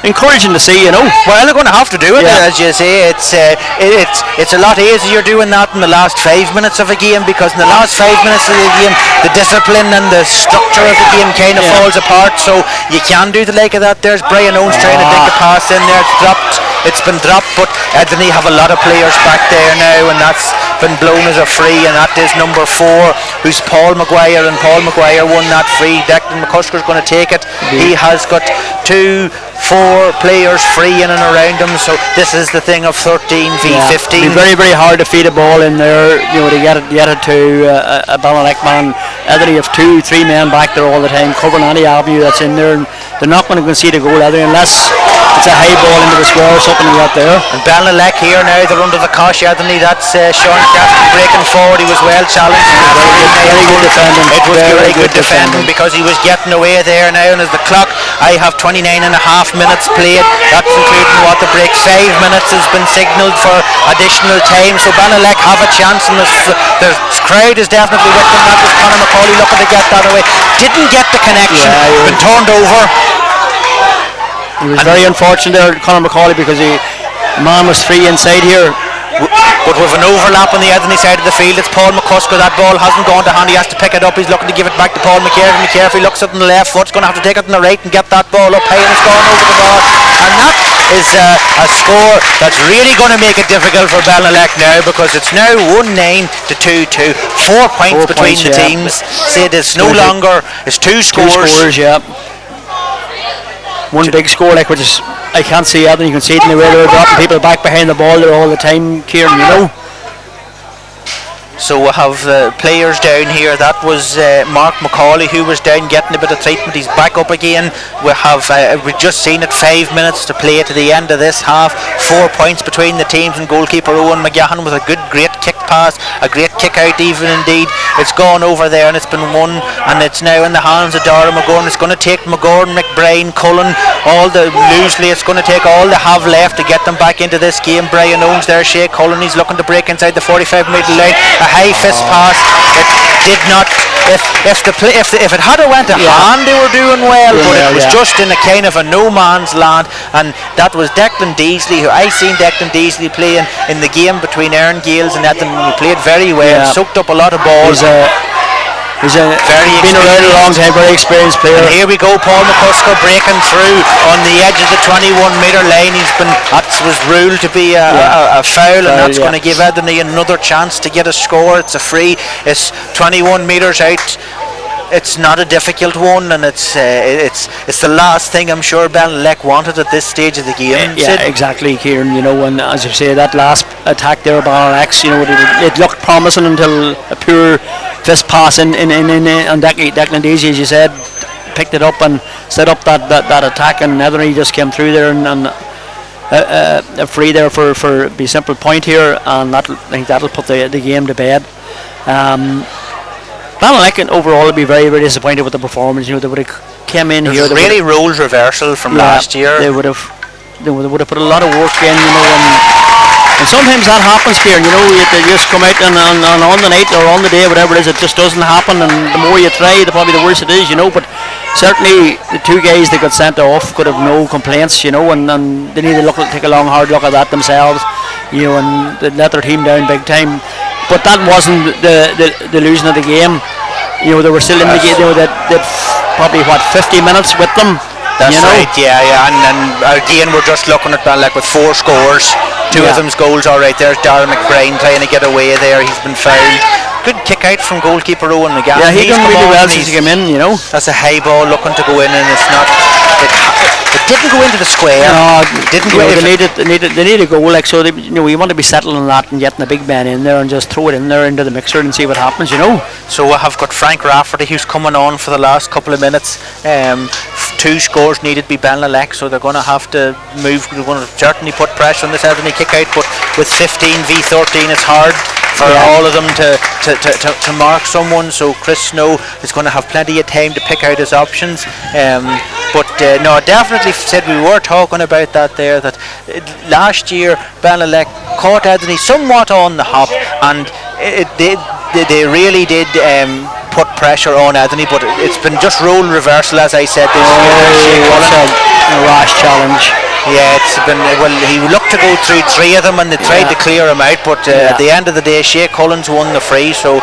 encouraging to see, you know. Well, they're going to have to do it, as you say. It's a lot easier doing that in the last 5 minutes of a game, because in the last 5 minutes of the game, the discipline and the structure of the game kind of falls apart. So you can do the like of that. There's Brian Owens trying to take a pass in there. It's been dropped, but Ederney have a lot of players back there now, and that's been blown as a free, and that is number 4, who's Paul Maguire, and Paul Maguire won that free. Declan McCusker's going to take it. He has got 2-4 players free in and around him, so this is the thing of 13 v 15. It'd be very, very hard to feed a ball in there, to get it to a Belnaleck man. Ederney have 2-3 men back there all the time, covering any avenue that's in there, and they're not going to concede a goal, Ederney, unless it's a high ball into the square or something like that there. And Belnaleck here now, they're under the cosh. Ederney, that's Sean Caston breaking forward. He was well challenged. Very good defending. It was very good defending because he was getting away there now, and as the clock, I have 29.5 minutes played. That's including what the break. 5 minutes has been signalled for additional time, so Belnaleck have a chance, and the crowd is definitely with them. That was Conor McCauley looking to get that away. Didn't get the connection. Been turned over. He was very unfortunate there, Conor McCauley, because the man was free inside here. But with an overlap on the Ederney side of the field, it's Paul McCusker. That ball hasn't gone to hand. He has to pick it up. He's looking to give it back to Paul McCarthy. McCarthy looks at it on the left foot. He's going to have to take it on the right and get that ball up high, and it's gone over the bar. And that is a score that's really going to make it difficult for Belnaleck now, because it's now 1-9 to 2-2. 4 points between the teams. See, it's no longer, it's two scores. One big score, which is, I can't see Ederney. You can see it in the way they're dropping people back behind the ball there all the time, Ciaran, So we have players down here. That was Mark McCauley, who was down getting a bit of treatment. He's back up again. We have we've just seen it, 5 minutes to play to the end of this half. 4 points between the teams, and goalkeeper Owen McGahan with a great kick pass, a great kick out even indeed. It's gone over there and it's been won, and it's now in the hands of Dara McGorn. It's going to take McGorn, McBride, Cullen, all the loosely. It's going to take all they have left to get them back into this game. Brian Owens there, Shea Cullen, he's looking to break inside the 45-metre line. A high fist pass. It did not. If it had went to hand, they were doing well, but it was just in a kind of a no man's land, and that was Declan Deasley, who I seen Declan Deasley playing in the game between Erne, Gaels and Ederney. He played very well, soaked up a lot of balls. He's been around a long time, very experienced player. And here we go, Paul McCusker breaking through on the edge of the 21-metre line. That was ruled to be a foul, and that's going to give Ederney another chance to get a score. It's a free. It's 21 metres out. It's not a difficult one, and it's the last thing I'm sure Belnaleck wanted at this stage of the game. Yeah, exactly, Ciaran. And as you say, that last attack there by Belnaleck's, it looked promising until a pure fist pass in Declan Deasy, as you said, picked it up and set up that attack, and Ederney just came through there and a free there for be simple point here, and I think that'll put the game to bed. Belnaleck overall would be very, very disappointed with the performance. They would have came in here. Really roles reversal from last year. They would have put a lot of work in, and sometimes that happens, Ciaran. You just come out and on the night or on the day, whatever it is, it just doesn't happen. And the more you try, the probably the worse it is, But certainly the two guys that got sent off could have no complaints, and they need to take a long, hard look at that themselves, and they let their team down big time. But that wasn't the losing of the game. They were still in the game. They'd probably 50 minutes with them. That's right. Yeah. And again, we're just looking at Belnaleck with 4 scores. 2 of them's goals. All right, there's Darren McBride trying to get away there. He's been fouled. Good kick out from goalkeeper Owen McGann. Yeah, he done really well since he came in. That's a high ball looking to go in, and it's not. It didn't go into the square. No, didn't go. They need a goal, so we want to be settling that and getting the big man in there and just throw it in there into the mixer and see what happens. So we have got Frank Rafferty, who's coming on for the last couple of minutes. 2 scores needed to be Belnaleck, so they're going to have to move. They're going to certainly put pressure on this Ederney kick out, but with 15 v 13, it's hard for all of them to mark someone. So Chris Snow is going to have plenty of time to pick out his options. But no, definitely said we were talking about that there. That last year Belnaleck caught Ederney somewhat on the hop, and they really did. Put pressure on Ederney, but it's been just role reversal, as I said this year. A rash challenge. Yeah, it's been he looked to go through 3 of them, and they tried to clear him out, but at the end of the day, Shea Collins won the free, so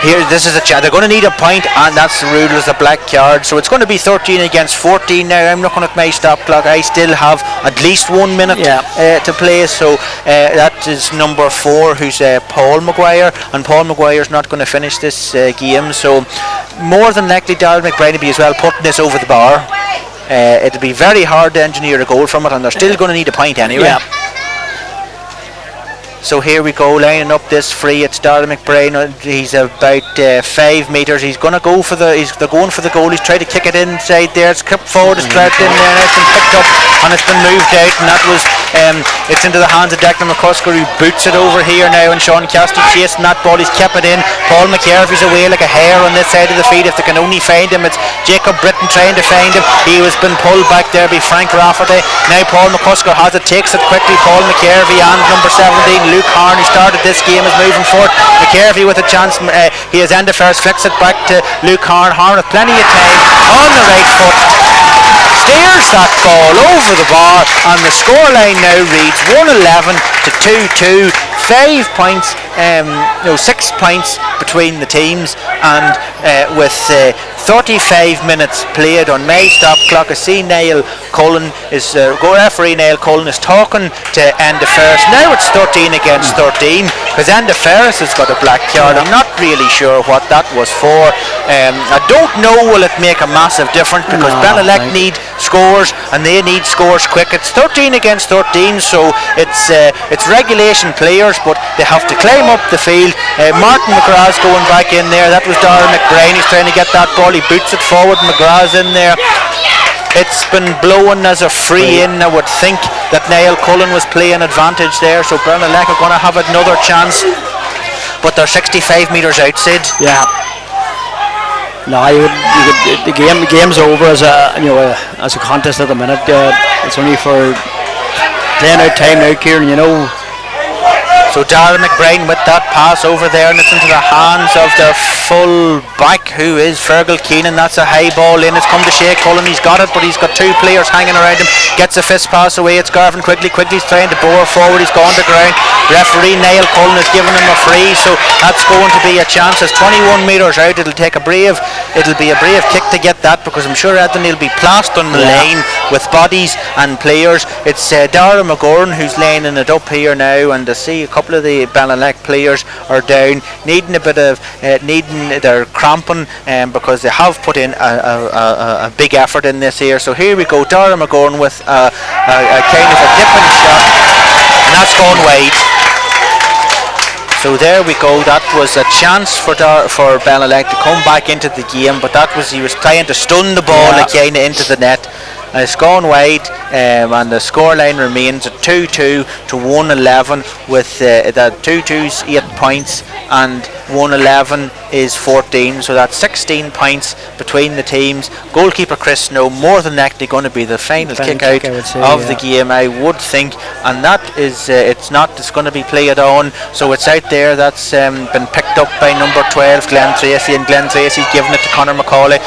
here, this is a chance. They're going to need a point, and that's the rule as a black card. So it's going to be 13 against 14 now. I'm looking at my stop clock. I still have at least 1 minute to play. So that is number 4, who's Paul Maguire, and Paul Maguire's not going to finish this game. So more than likely, Darrell McBride will be as well putting this over the bar. It'll be very hard to engineer a goal from it, and they're still going to need a point anyway. Yeah. So here we go, lining up this free. It's Darrell McBride. He's about 5 metres. He's going to go for they're going for the goal. He's trying to kick it inside there. It's kept forward. It's dragged in there, and it's been picked up, and it's been moved out. And that was it's into the hands of Declan McCusker, who boots it over here now. And Sean Castle chasing that ball. He's kept it in. Paul McCarthy's away like a hare on this side of the field. If they can only find him, it's Jacob Britton trying to find him. He was been pulled back there by Frank Rafferty. Now Paul McCusker has it, takes it quickly. Paul McCarthy and number 17. Luke Harn, who started this game, is moving forward. McCarthy with a chance. He has end affairs, flicks it back to Luke Harn. Harn with plenty of time on the right foot, steers that ball over the bar, and the scoreline now reads 111 to 2-2. 5 points, 6 points between the teams, and with 35 minutes played on my stop clock. I see Niall Cullen is referee Niall Cullen is talking to Ende Ferris. Now it's 13 against 13 because Ende Ferris has got a black card. I'm not really sure what that was for. I don't know, will it make a massive difference, because Belnaleck need scores and they need scores quick. It's 13 against 13, so it's regulation players, but they have to climb up the field. Martin McGrath's going back in there. That was Darrell McBride. He's trying to get that ball. He boots it forward. McGrath's in there. It's been blown as a free in. I would think that Niall Cullen was playing advantage there, so Belnaleck are going to have another chance, but they're 65 metres outside. Yeah. No, the game's over as a contest at the minute. It's only for playing out time now, Ciaran. So Darrell McBride with that pass over there, and it's into the hands of their full back, who is Fergal Keenan. That's a high ball in. It's come to Shea Cullen. He's got it, but he's got 2 players hanging around him. Gets a fist pass away. It's Garvin Quigley's trying to bore forward. He's gone to ground. Referee Niall Cullen has given him a free, so that's going to be a chance. It's 21 metres out. It'll be a brave kick to get that, because I'm sure Ederney will be plastered on the line with bodies and players. It's Dara McGorn who's lining it up here now, and I see a couple of the Belnaleck players are down, needing a bit of they're cramping, because they have put in a big effort in this here. So here we go, Dara McGorn with a kind of a dipping shot, and that's gone wide. So there we go. That was a chance for Belnaleck to come back into the game, but he was trying to stun the ball kind of into the net. And it's gone wide, and the scoreline remains at 2-2 to 111, with that 2-2's 8 points and 111 is 14, so that's 16 points between the teams. Goalkeeper Chris Snow more than likely going to be the final kick out of the game, I would think, and that is it's going to be played on, so it's out there. That's been picked up by number 12 Glenn Tracy, and Glenn Tracy's given it to Conor Macaulay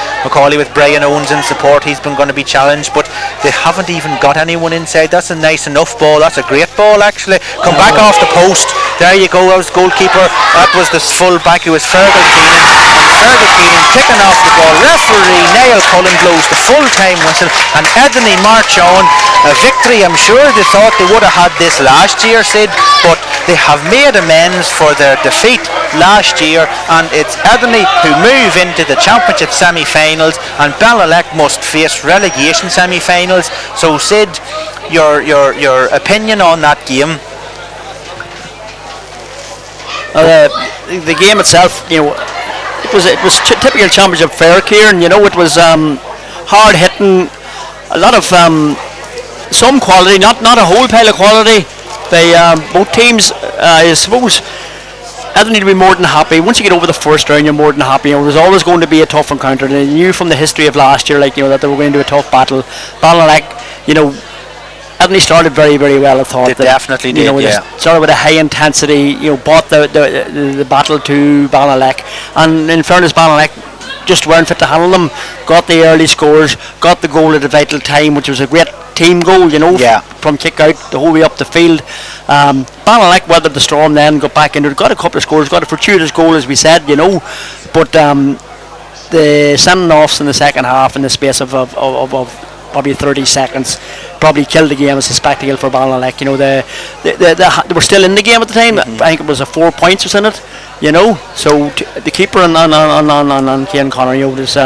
with Brian Owens in support. He's been going to be challenged, but they haven't even got anyone inside. That's a nice enough ball. That's a great ball actually. Come back off the post. There you go. That was goalkeeper. That was the full back, who was Fergal Keenan. And Fergal Keenan kicking off the ball. Referee Niall Cullen blows the full time whistle, and Ederney march on. A victory. I'm sure they thought they would have had this last year, Sid, but they have made amends for their defeat last year, and it's Ederney who move into the championship semi-finals, and Belnaleck must face relegation semi-finals. So Sid, your opinion on that game? The game itself, it was typical championship fare, Ciaran. It was hard hitting, a lot of some quality, not a whole pile of quality. Both teams, I suppose. Ederney to be more than happy. Once you get over the first round, you're more than happy. There's always going to be a tough encounter. They knew from the history of last year, that they were going to do a tough battle. Belnaleck, Ederney started very, very well, I thought. They definitely did, Started with a high intensity, brought the battle to Belnaleck. And in fairness, Belnaleck just weren't fit to handle them. Got the early scores, got the goal at a vital time, which was a great team goal, Yeah. from kick out the whole way up the field. Belnaleck weathered the storm, then got back into it, got a couple of scores, got a fortuitous goal, as we said, but the sending offs in the second half in the space of probably 30 seconds probably killed the game as a spectacle for Belnaleck. They were still in the game at the time. I think it was a 4 points was in it. So the keeper on Ciaran Connor, was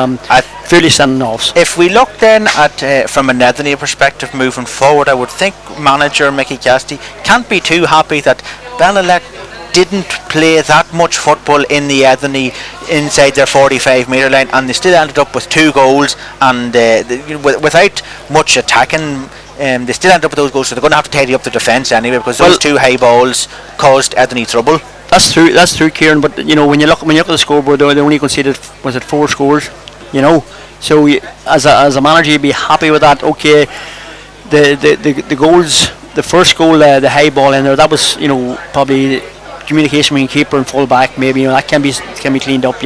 fairly sending offs. If we look then at from an Ederney perspective moving forward, I would think manager Mickey Cassidy can't be too happy that Belnaleck didn't play that much football in the Ederney inside their 45-metre line, and they still ended up with 2 goals, and without much attacking, they still ended up with those goals, so they're going to have to tidy up the defence anyway, because those 2 high balls caused Ederney trouble. That's true, Ciaran. But when you look at the scoreboard, they only conceded 4 scores. So as a manager, you'd be happy with that. Okay, the goals, the first goal, the high ball in there, that was probably communication between keeper and full back, maybe that can be cleaned up,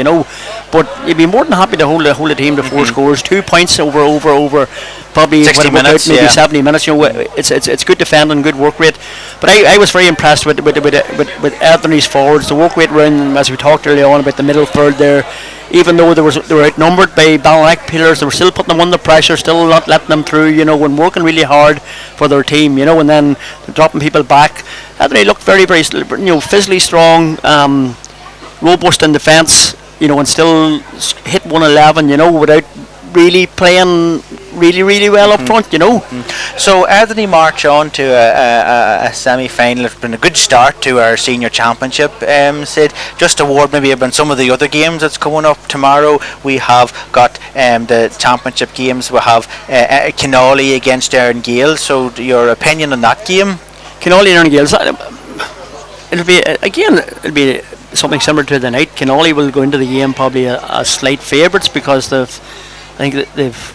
but you'd be more than happy to hold the team to 4 scores, 2 points over probably 60 minutes, maybe 70 minutes. It's good defending, good work rate. But I was very impressed with Ederney's forwards. The work rate ran, as we talked earlier on about the middle third there. Even though they were outnumbered by Belnaleck pillars, they were still putting them under pressure, still not letting them through, and working really hard for their team, and then dropping people back. Ederney looked very, very, physically strong, robust in defence, and still hit 111, without really playing really well up front, So Ederney march on to a semi-final. It's been a good start to our senior championship. Sid, just a word maybe about some of the other games that's coming up tomorrow. We have got the championship games. We have Kinawley against Erne Gaels. So your opinion on that game? Kinawley and Erne Gaels. It'll be something similar to the night. Kinawley will go into the game probably a slight favourites because they've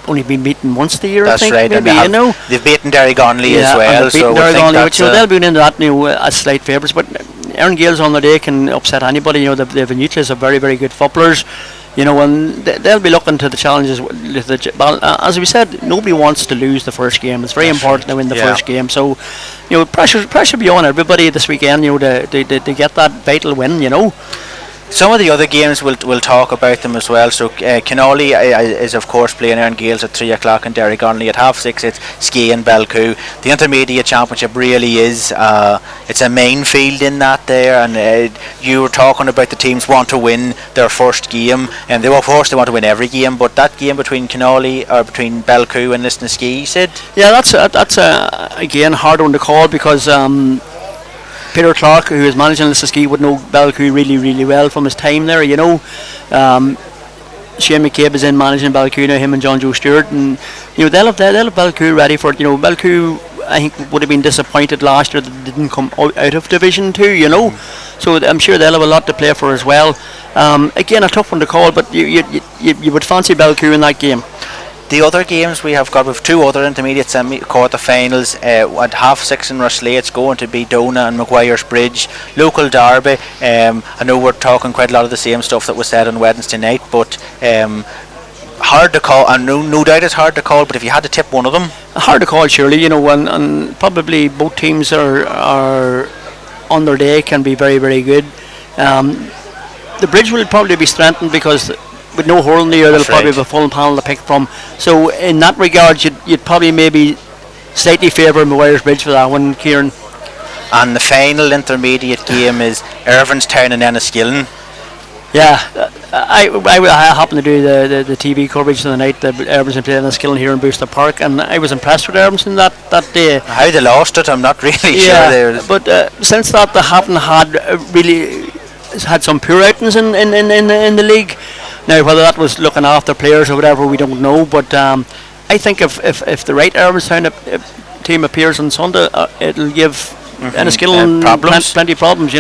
only been beaten once the year. That's I think, right. maybe, and they've beaten Derrygonley as well. So they'll be into that as slight favourites. But Erne Gaels on their day can upset anybody. They have a nucleus of very, very good footballers. And they'll be looking to the challenges. As we said, nobody wants to lose the first game. It's very important to win the first game. So, pressure be on everybody this weekend. To get that vital win. Some of the other games we'll talk about them as well. So Kinawley is of course playing Erne Gaels at 3 o'clock, and Derrygonley at 6:30. It's Ski and Belcoo. The intermediate championship really is it's a minefield in that there, and you were talking about the teams want to win their first game, and they want to win every game, but that game between Kinawley or between Belcoo and Ski, Sid? Yeah, that's again hard one to call because Peter Clark, who is managing Lisnaskea, would know Belcoo really, really well from his time there. Shane McCabe is in managing Belcoo now, him and John Joe Stewart, and they'll have Belcoo ready for it. Belcoo, I think, would have been disappointed last year that they didn't come out of Division 2. So I'm sure they'll have a lot to play for as well. Again, a tough one to call, but you would fancy Belcoo in that game. The other games we have got with 2 other intermediate quarter-finals at 6:30 in Roslea. It's going to be Dona and Maguire's Bridge, local derby. I know we're talking quite a lot of the same stuff that was said on Wednesday night, but hard to call. And no doubt it's hard to call. But if you had to tip one of them, hard to call, surely. And probably both teams are on their day, can be very, very good. The Bridge will probably be strengthened because, with no hole in the air, they'll probably have a full panel to pick from. So in that regard, you'd probably maybe slightly favour Maguire's Bridge for that one, Ciaran. And the final intermediate game is Irvinstown and Enniskillen. Yeah, I happened to do the TV coverage of the night that Irvinstown played Enniskillen here in Brewster Park, and I was impressed with Irvinstown that day. How they lost it, I'm not really sure. But since that, they haven't had some poor outings in the league. Now, whether that was looking after players or whatever, we don't know. But I think if the right Irvinstown team appears on Sunday, it'll give Enniskillen plenty of problems,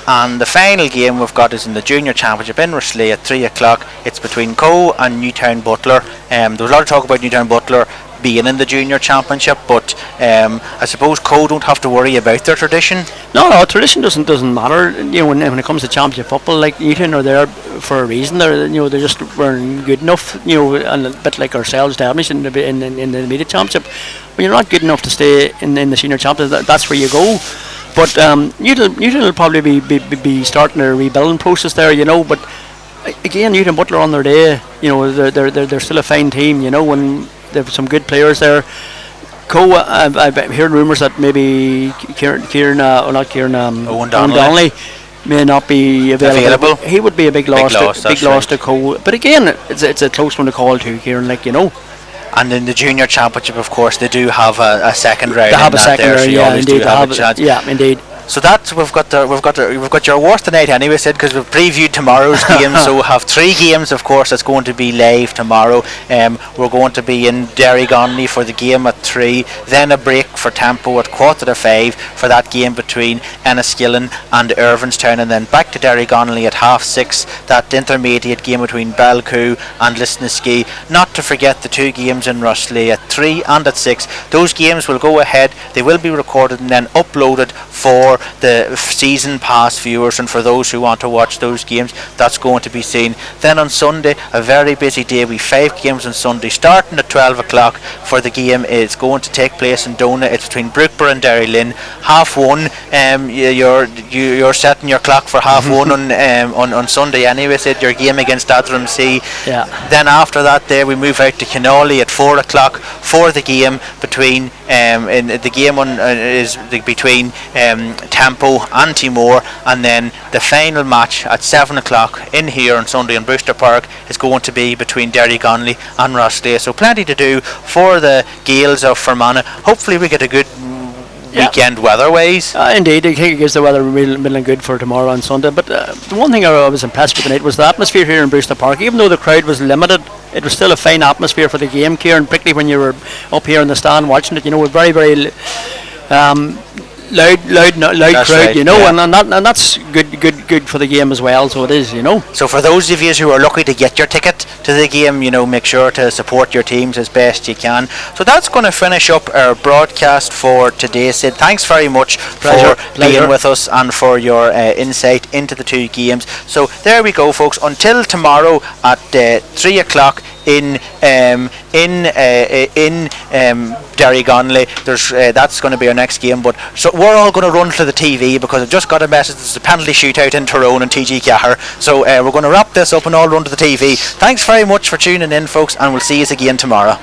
And the final game we've got is in the Junior Championship in Roslea at 3 o'clock. It's between Coe and Newtown Butler. There was a lot of talk about Newtown Butler being in the junior championship, but I suppose Co don't have to worry about their tradition. No, tradition doesn't matter. You know, when it comes to championship football, like Newton are there for a reason. They're they just weren't good enough. And a bit like ourselves, Devenish in the immediate championship. When you're not good enough to stay in the senior championship, that's where you go. But Newton will probably be starting a rebuilding process there. But again, Newton Butler on their day. They're still a fine team. And they have some good players there. I've heard rumours that maybe Owen Donnelly may not be available. He would be a big loss to Co. But again, it's a close one to call too, Ciaran. And in the junior championship, of course, they do have a second round. They have a second round, yeah, indeed. Yeah, indeed. So that's we've got your worst tonight anyway, Sid, because we've previewed tomorrow's game. So we have 3 games, of course, that's going to be live tomorrow. We're going to be in Derrygonnelly for the game at 3, then a break for tempo at 4:45 for that game between Enniskillen and Irvinstown, and then back to Derrygonnelly at 6:30. That intermediate game between Belcoo and Lisnaskea. Not to forget the 2 games in Roslea at 3 and at 6. Those games will go ahead. They will be recorded and then uploaded for the season pass viewers, and for those who want to watch those games, that's going to be seen. Then on Sunday, a very busy day. We've 5 games on Sunday, starting at 12 o'clock for the game. It's going to take place in Dona. It's between Brookborough and Derrylin. 1:30. You're setting your clock for 1:30 on Sunday anyway. Said your game against Adramsea. Yeah. Then after that, there we move out to Kinawley at 4 o'clock for the game between between Tempo and Timor, and then the final match at 7 o'clock in here on Sunday in Brewster Park is going to be between Derrygonnelly and Roslea. So plenty to do for the Gaels of Fermanagh. Hopefully we get a good weekend weather-wise. Indeed, I think it gives the weather really good for tomorrow and Sunday. But the one thing I was impressed with tonight was the atmosphere here in Brewster Park. Even though the crowd was limited, it was still a fine atmosphere for the game, Ciaran, particularly when you were up here in the stand watching it. With very, very loud that's crowd, right, and that's good for the game as well. So it is, So for those of you who are lucky to get your ticket to the game, make sure to support your teams as best you can. So that's going to finish up our broadcast for today, Sid. Thanks very much for being with us and for your insight into the 2 games. So there we go, folks. Until tomorrow at 3 o'clock in Derrygonnelly. That's going to be our next game, but so we're all going to run to the TV because I've just got a message. There's a penalty shootout in Tyrone and TG Cahir. So we're going to wrap this up and all run to the TV. Thanks very much for tuning in, folks, and we'll see you again tomorrow.